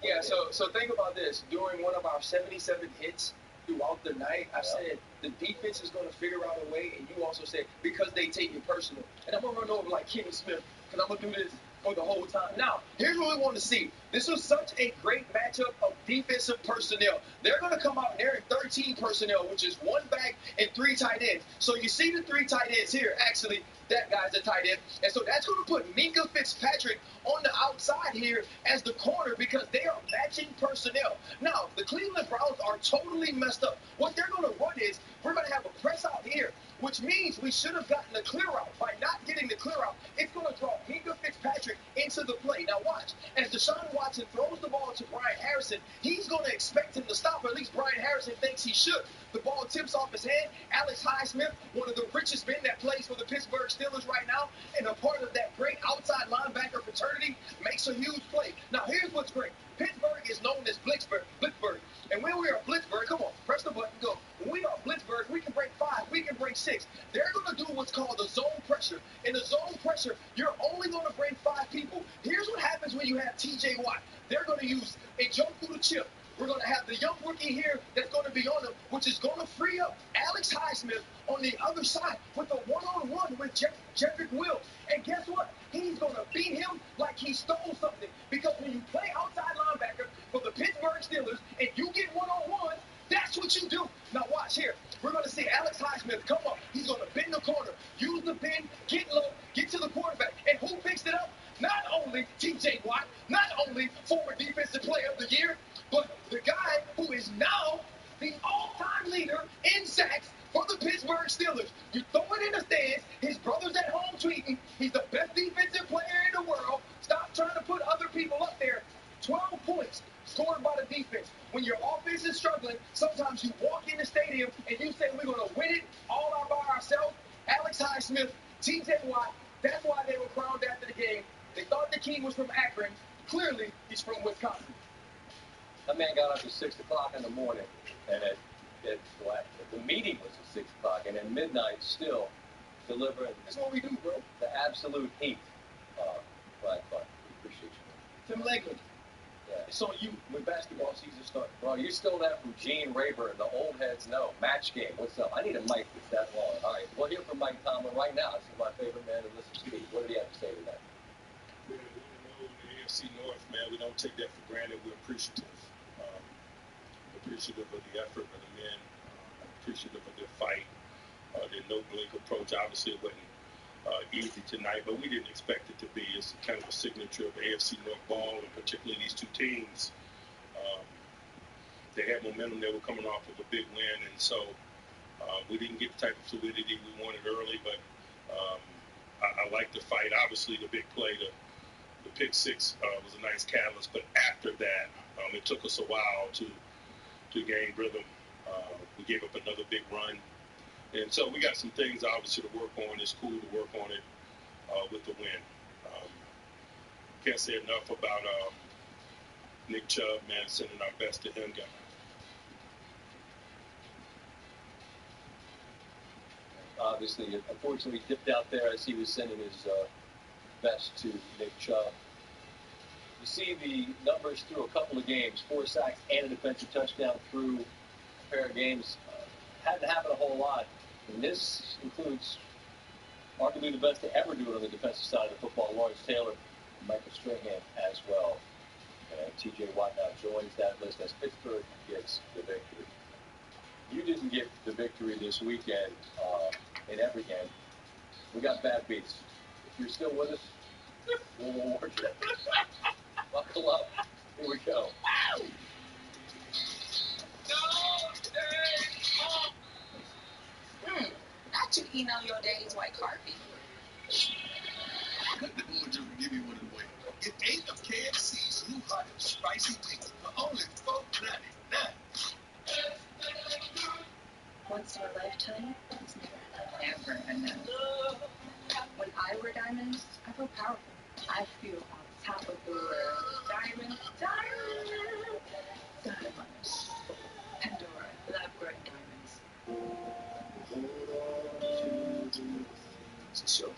Yeah, so think about this. During one of our 77 hits throughout the night, I said the defense is going to figure out a way, and you also said because they take it personal. And I'm going to run over like Kenny Smith, because I'm going to do this for the whole time. Now, here's what we want to see. This was such a great matchup of defensive personnel. They're going to come out and they're in 13 personnel, which is 1 back and 3 tight ends. So you see the 3 tight ends here. Actually, that guy's a tight end. And so that's going to put Minka Fitzpatrick on the outside here as the corner, because they are matching personnel. Now, the Cleveland Browns are totally messed up. What they're going to run is we're going to have a press out here, which means we should have gotten the clear out. By not getting the clear out, it's going to draw Minka Fitzpatrick into the play. Now watch. As Deshaun Watson throws the ball to Brian Harrison, he's going to expect him to stop, or at least Brian Harrison thinks he should. The ball tips off his hand. Alex Highsmith, one of the richest men that plays for the Pittsburgh Steelers right now, and a part of that great outside linebacker fraternity, makes a huge play. Now here's what's great. Pittsburgh is known as Blitzburg. And when we are Blitzburgh, come on, press the button, go. When we are Blitzburgh, we can break 5, we can break 6. They're going to do what's called the zone pressure. In the zone pressure, you're only going to bring 5 people. Here's what happens when you have TJ Watt. They're going to use a jump through the chip. We're going to have the young rookie here that's going to be on him, which is going to free up Alex Highsmith on the other side with a one-on-one with Jedrick Wills. And guess what? He's going to beat him like he stole something. Because when you play outside linebacker for the Pittsburgh Steelers and you get one-on-one, that's what you do. Now watch here. We're going to see Alex Highsmith come up. He's going to bend the corner, use the bend, get low, get to the quarterback. And who picks it up? Not only TJ Watt, not only former defensive player of the year, but the guy who is now the all-time leader in sacks for the Pittsburgh Steelers. You throw it in the stands. His brother's at home tweeting. He's the best defensive player in the world. Stop trying to put other people up there. 12 points scored by the defense. When your offense is struggling, sometimes you walk in the stadium and you say, we're going to win it all out by ourselves. Alex Highsmith, TJ Watt, that's why they were crowned after the game. They thought the king was from Akron. Clearly, he's from Wisconsin. That man got up at 6 o'clock in the morning, and the meeting was at 6 o'clock, and at midnight still delivering. That's what we do, bro. The absolute heat. But appreciate you. Tim Legler. Yeah. It's on you when basketball season starts. Bro, you're still that from Gene Rayburn. The old heads know. Match game. What's up? I need a mic that's that long. All right. We'll hear from Mike Tomlin right now. This is my favorite man to listen to. What did he have to say tonight? Man, we know the AFC North, man, we don't take that for granted. We're appreciative. Appreciative of the effort of the men. Appreciative of their fight. Their no-blink approach. Obviously, it wasn't easy tonight, but we didn't expect it to be. It's kind of a signature of AFC North ball, and particularly these two teams. They had momentum. They were coming off of a big win, and so we didn't get the type of fluidity we wanted early, but I like the fight. Obviously, the big play, the pick six was a nice catalyst, but after that, it took us a while to gain rhythm. We gave up another big run. And so we got some things, obviously, to work on. It's cool to work on it with the win. Can't say enough about Nick Chubb, man, sending our best to him, guys. Obviously, unfortunately, dipped out there as he was sending his best to Nick Chubb. You see the numbers through a couple of games, 4 sacks and a defensive touchdown through a pair of games. Hadn't happened a whole lot. And this includes arguably the best to ever do it on the defensive side of the football, Lawrence Taylor and Michael Strahan as well. And TJ Watt now joins that list as Pittsburgh gets the victory. You didn't get the victory this weekend in every game. We got bad beats. If you're still with us, we'll reward you. Buckle up. Here we go. Not you eating on your daddy's white carpet. Cut the board just give you one away. Get 8 of KFC's new hot and spicy wings for only $4.99. Once in a lifetime, it's never enough. When I wear diamonds, I feel powerful. I feel on top of the world. Diamonds, diamonds, diamonds. Pandora, lab-grown diamonds. So.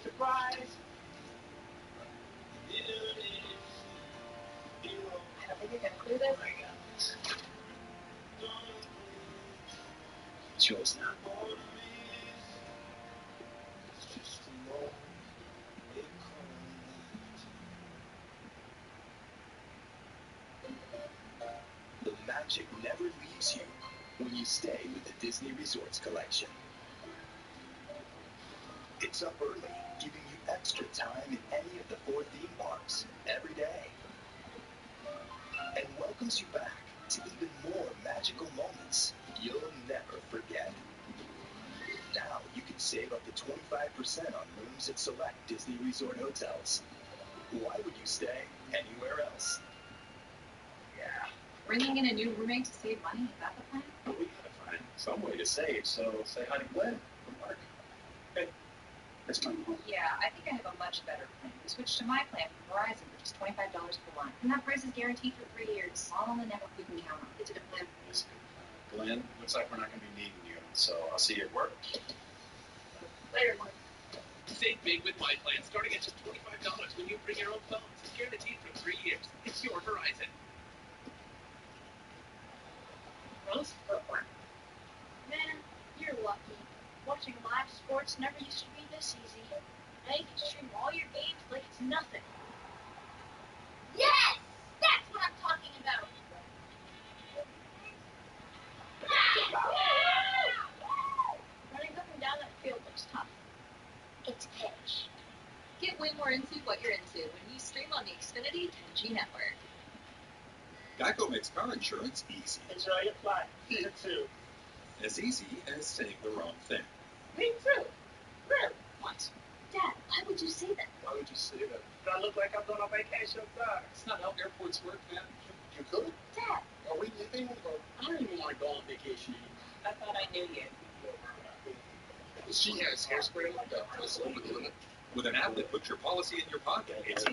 Surprise! I don't think you're gonna clear this. It's yours now. The magic never leaves you when you stay with the Disney Resorts Collection. It's up early, giving you extra time in any of the 4 theme parks every day. And welcomes you back to even more magical moments you'll never forget. Now you can Save up to 25% on rooms at select Disney Resort hotels. Why would you stay anywhere else? Yeah. Bringing in a new roommate to save money, is that the plan? But we gotta find some way to save, so say hi to Glenn from Mark. Hey, that's my mom. Yeah, I think I have a much better plan. We switched to my plan from Verizon for just $25 per line. And that price is guaranteed for 3 years. All on the network we can count on. Is it a plan? That's good. Glenn, looks like we're not gonna be needing you, so I'll see you at work. Later, Mark. Save big with my plan, starting at just $25 when you bring your own phones. It's guaranteed for 3 years. It's your Verizon. Rose footwork. Man, you're lucky. Watching live sports never used to be this easy. Now you can stream all your games like it's nothing. Yes! That's what I'm talking about! Running up and down that field looks tough. It's pitch. Get way more into what you're into when you stream on the Xfinity 10G network. Geico makes car insurance easy. Enjoy your flight. You too. As easy as saying the wrong thing. Me too. Really? What? Dad, why would you say that? Why would you say that? Do I look like I'm going on vacation? It's not how airports work, man. You could? Dad. Are we leaving? Or... I don't even want to go on vacation anymore. I thought I knew you. She has hairspray like a with the limit. With an app that puts your policy in your pocket, it's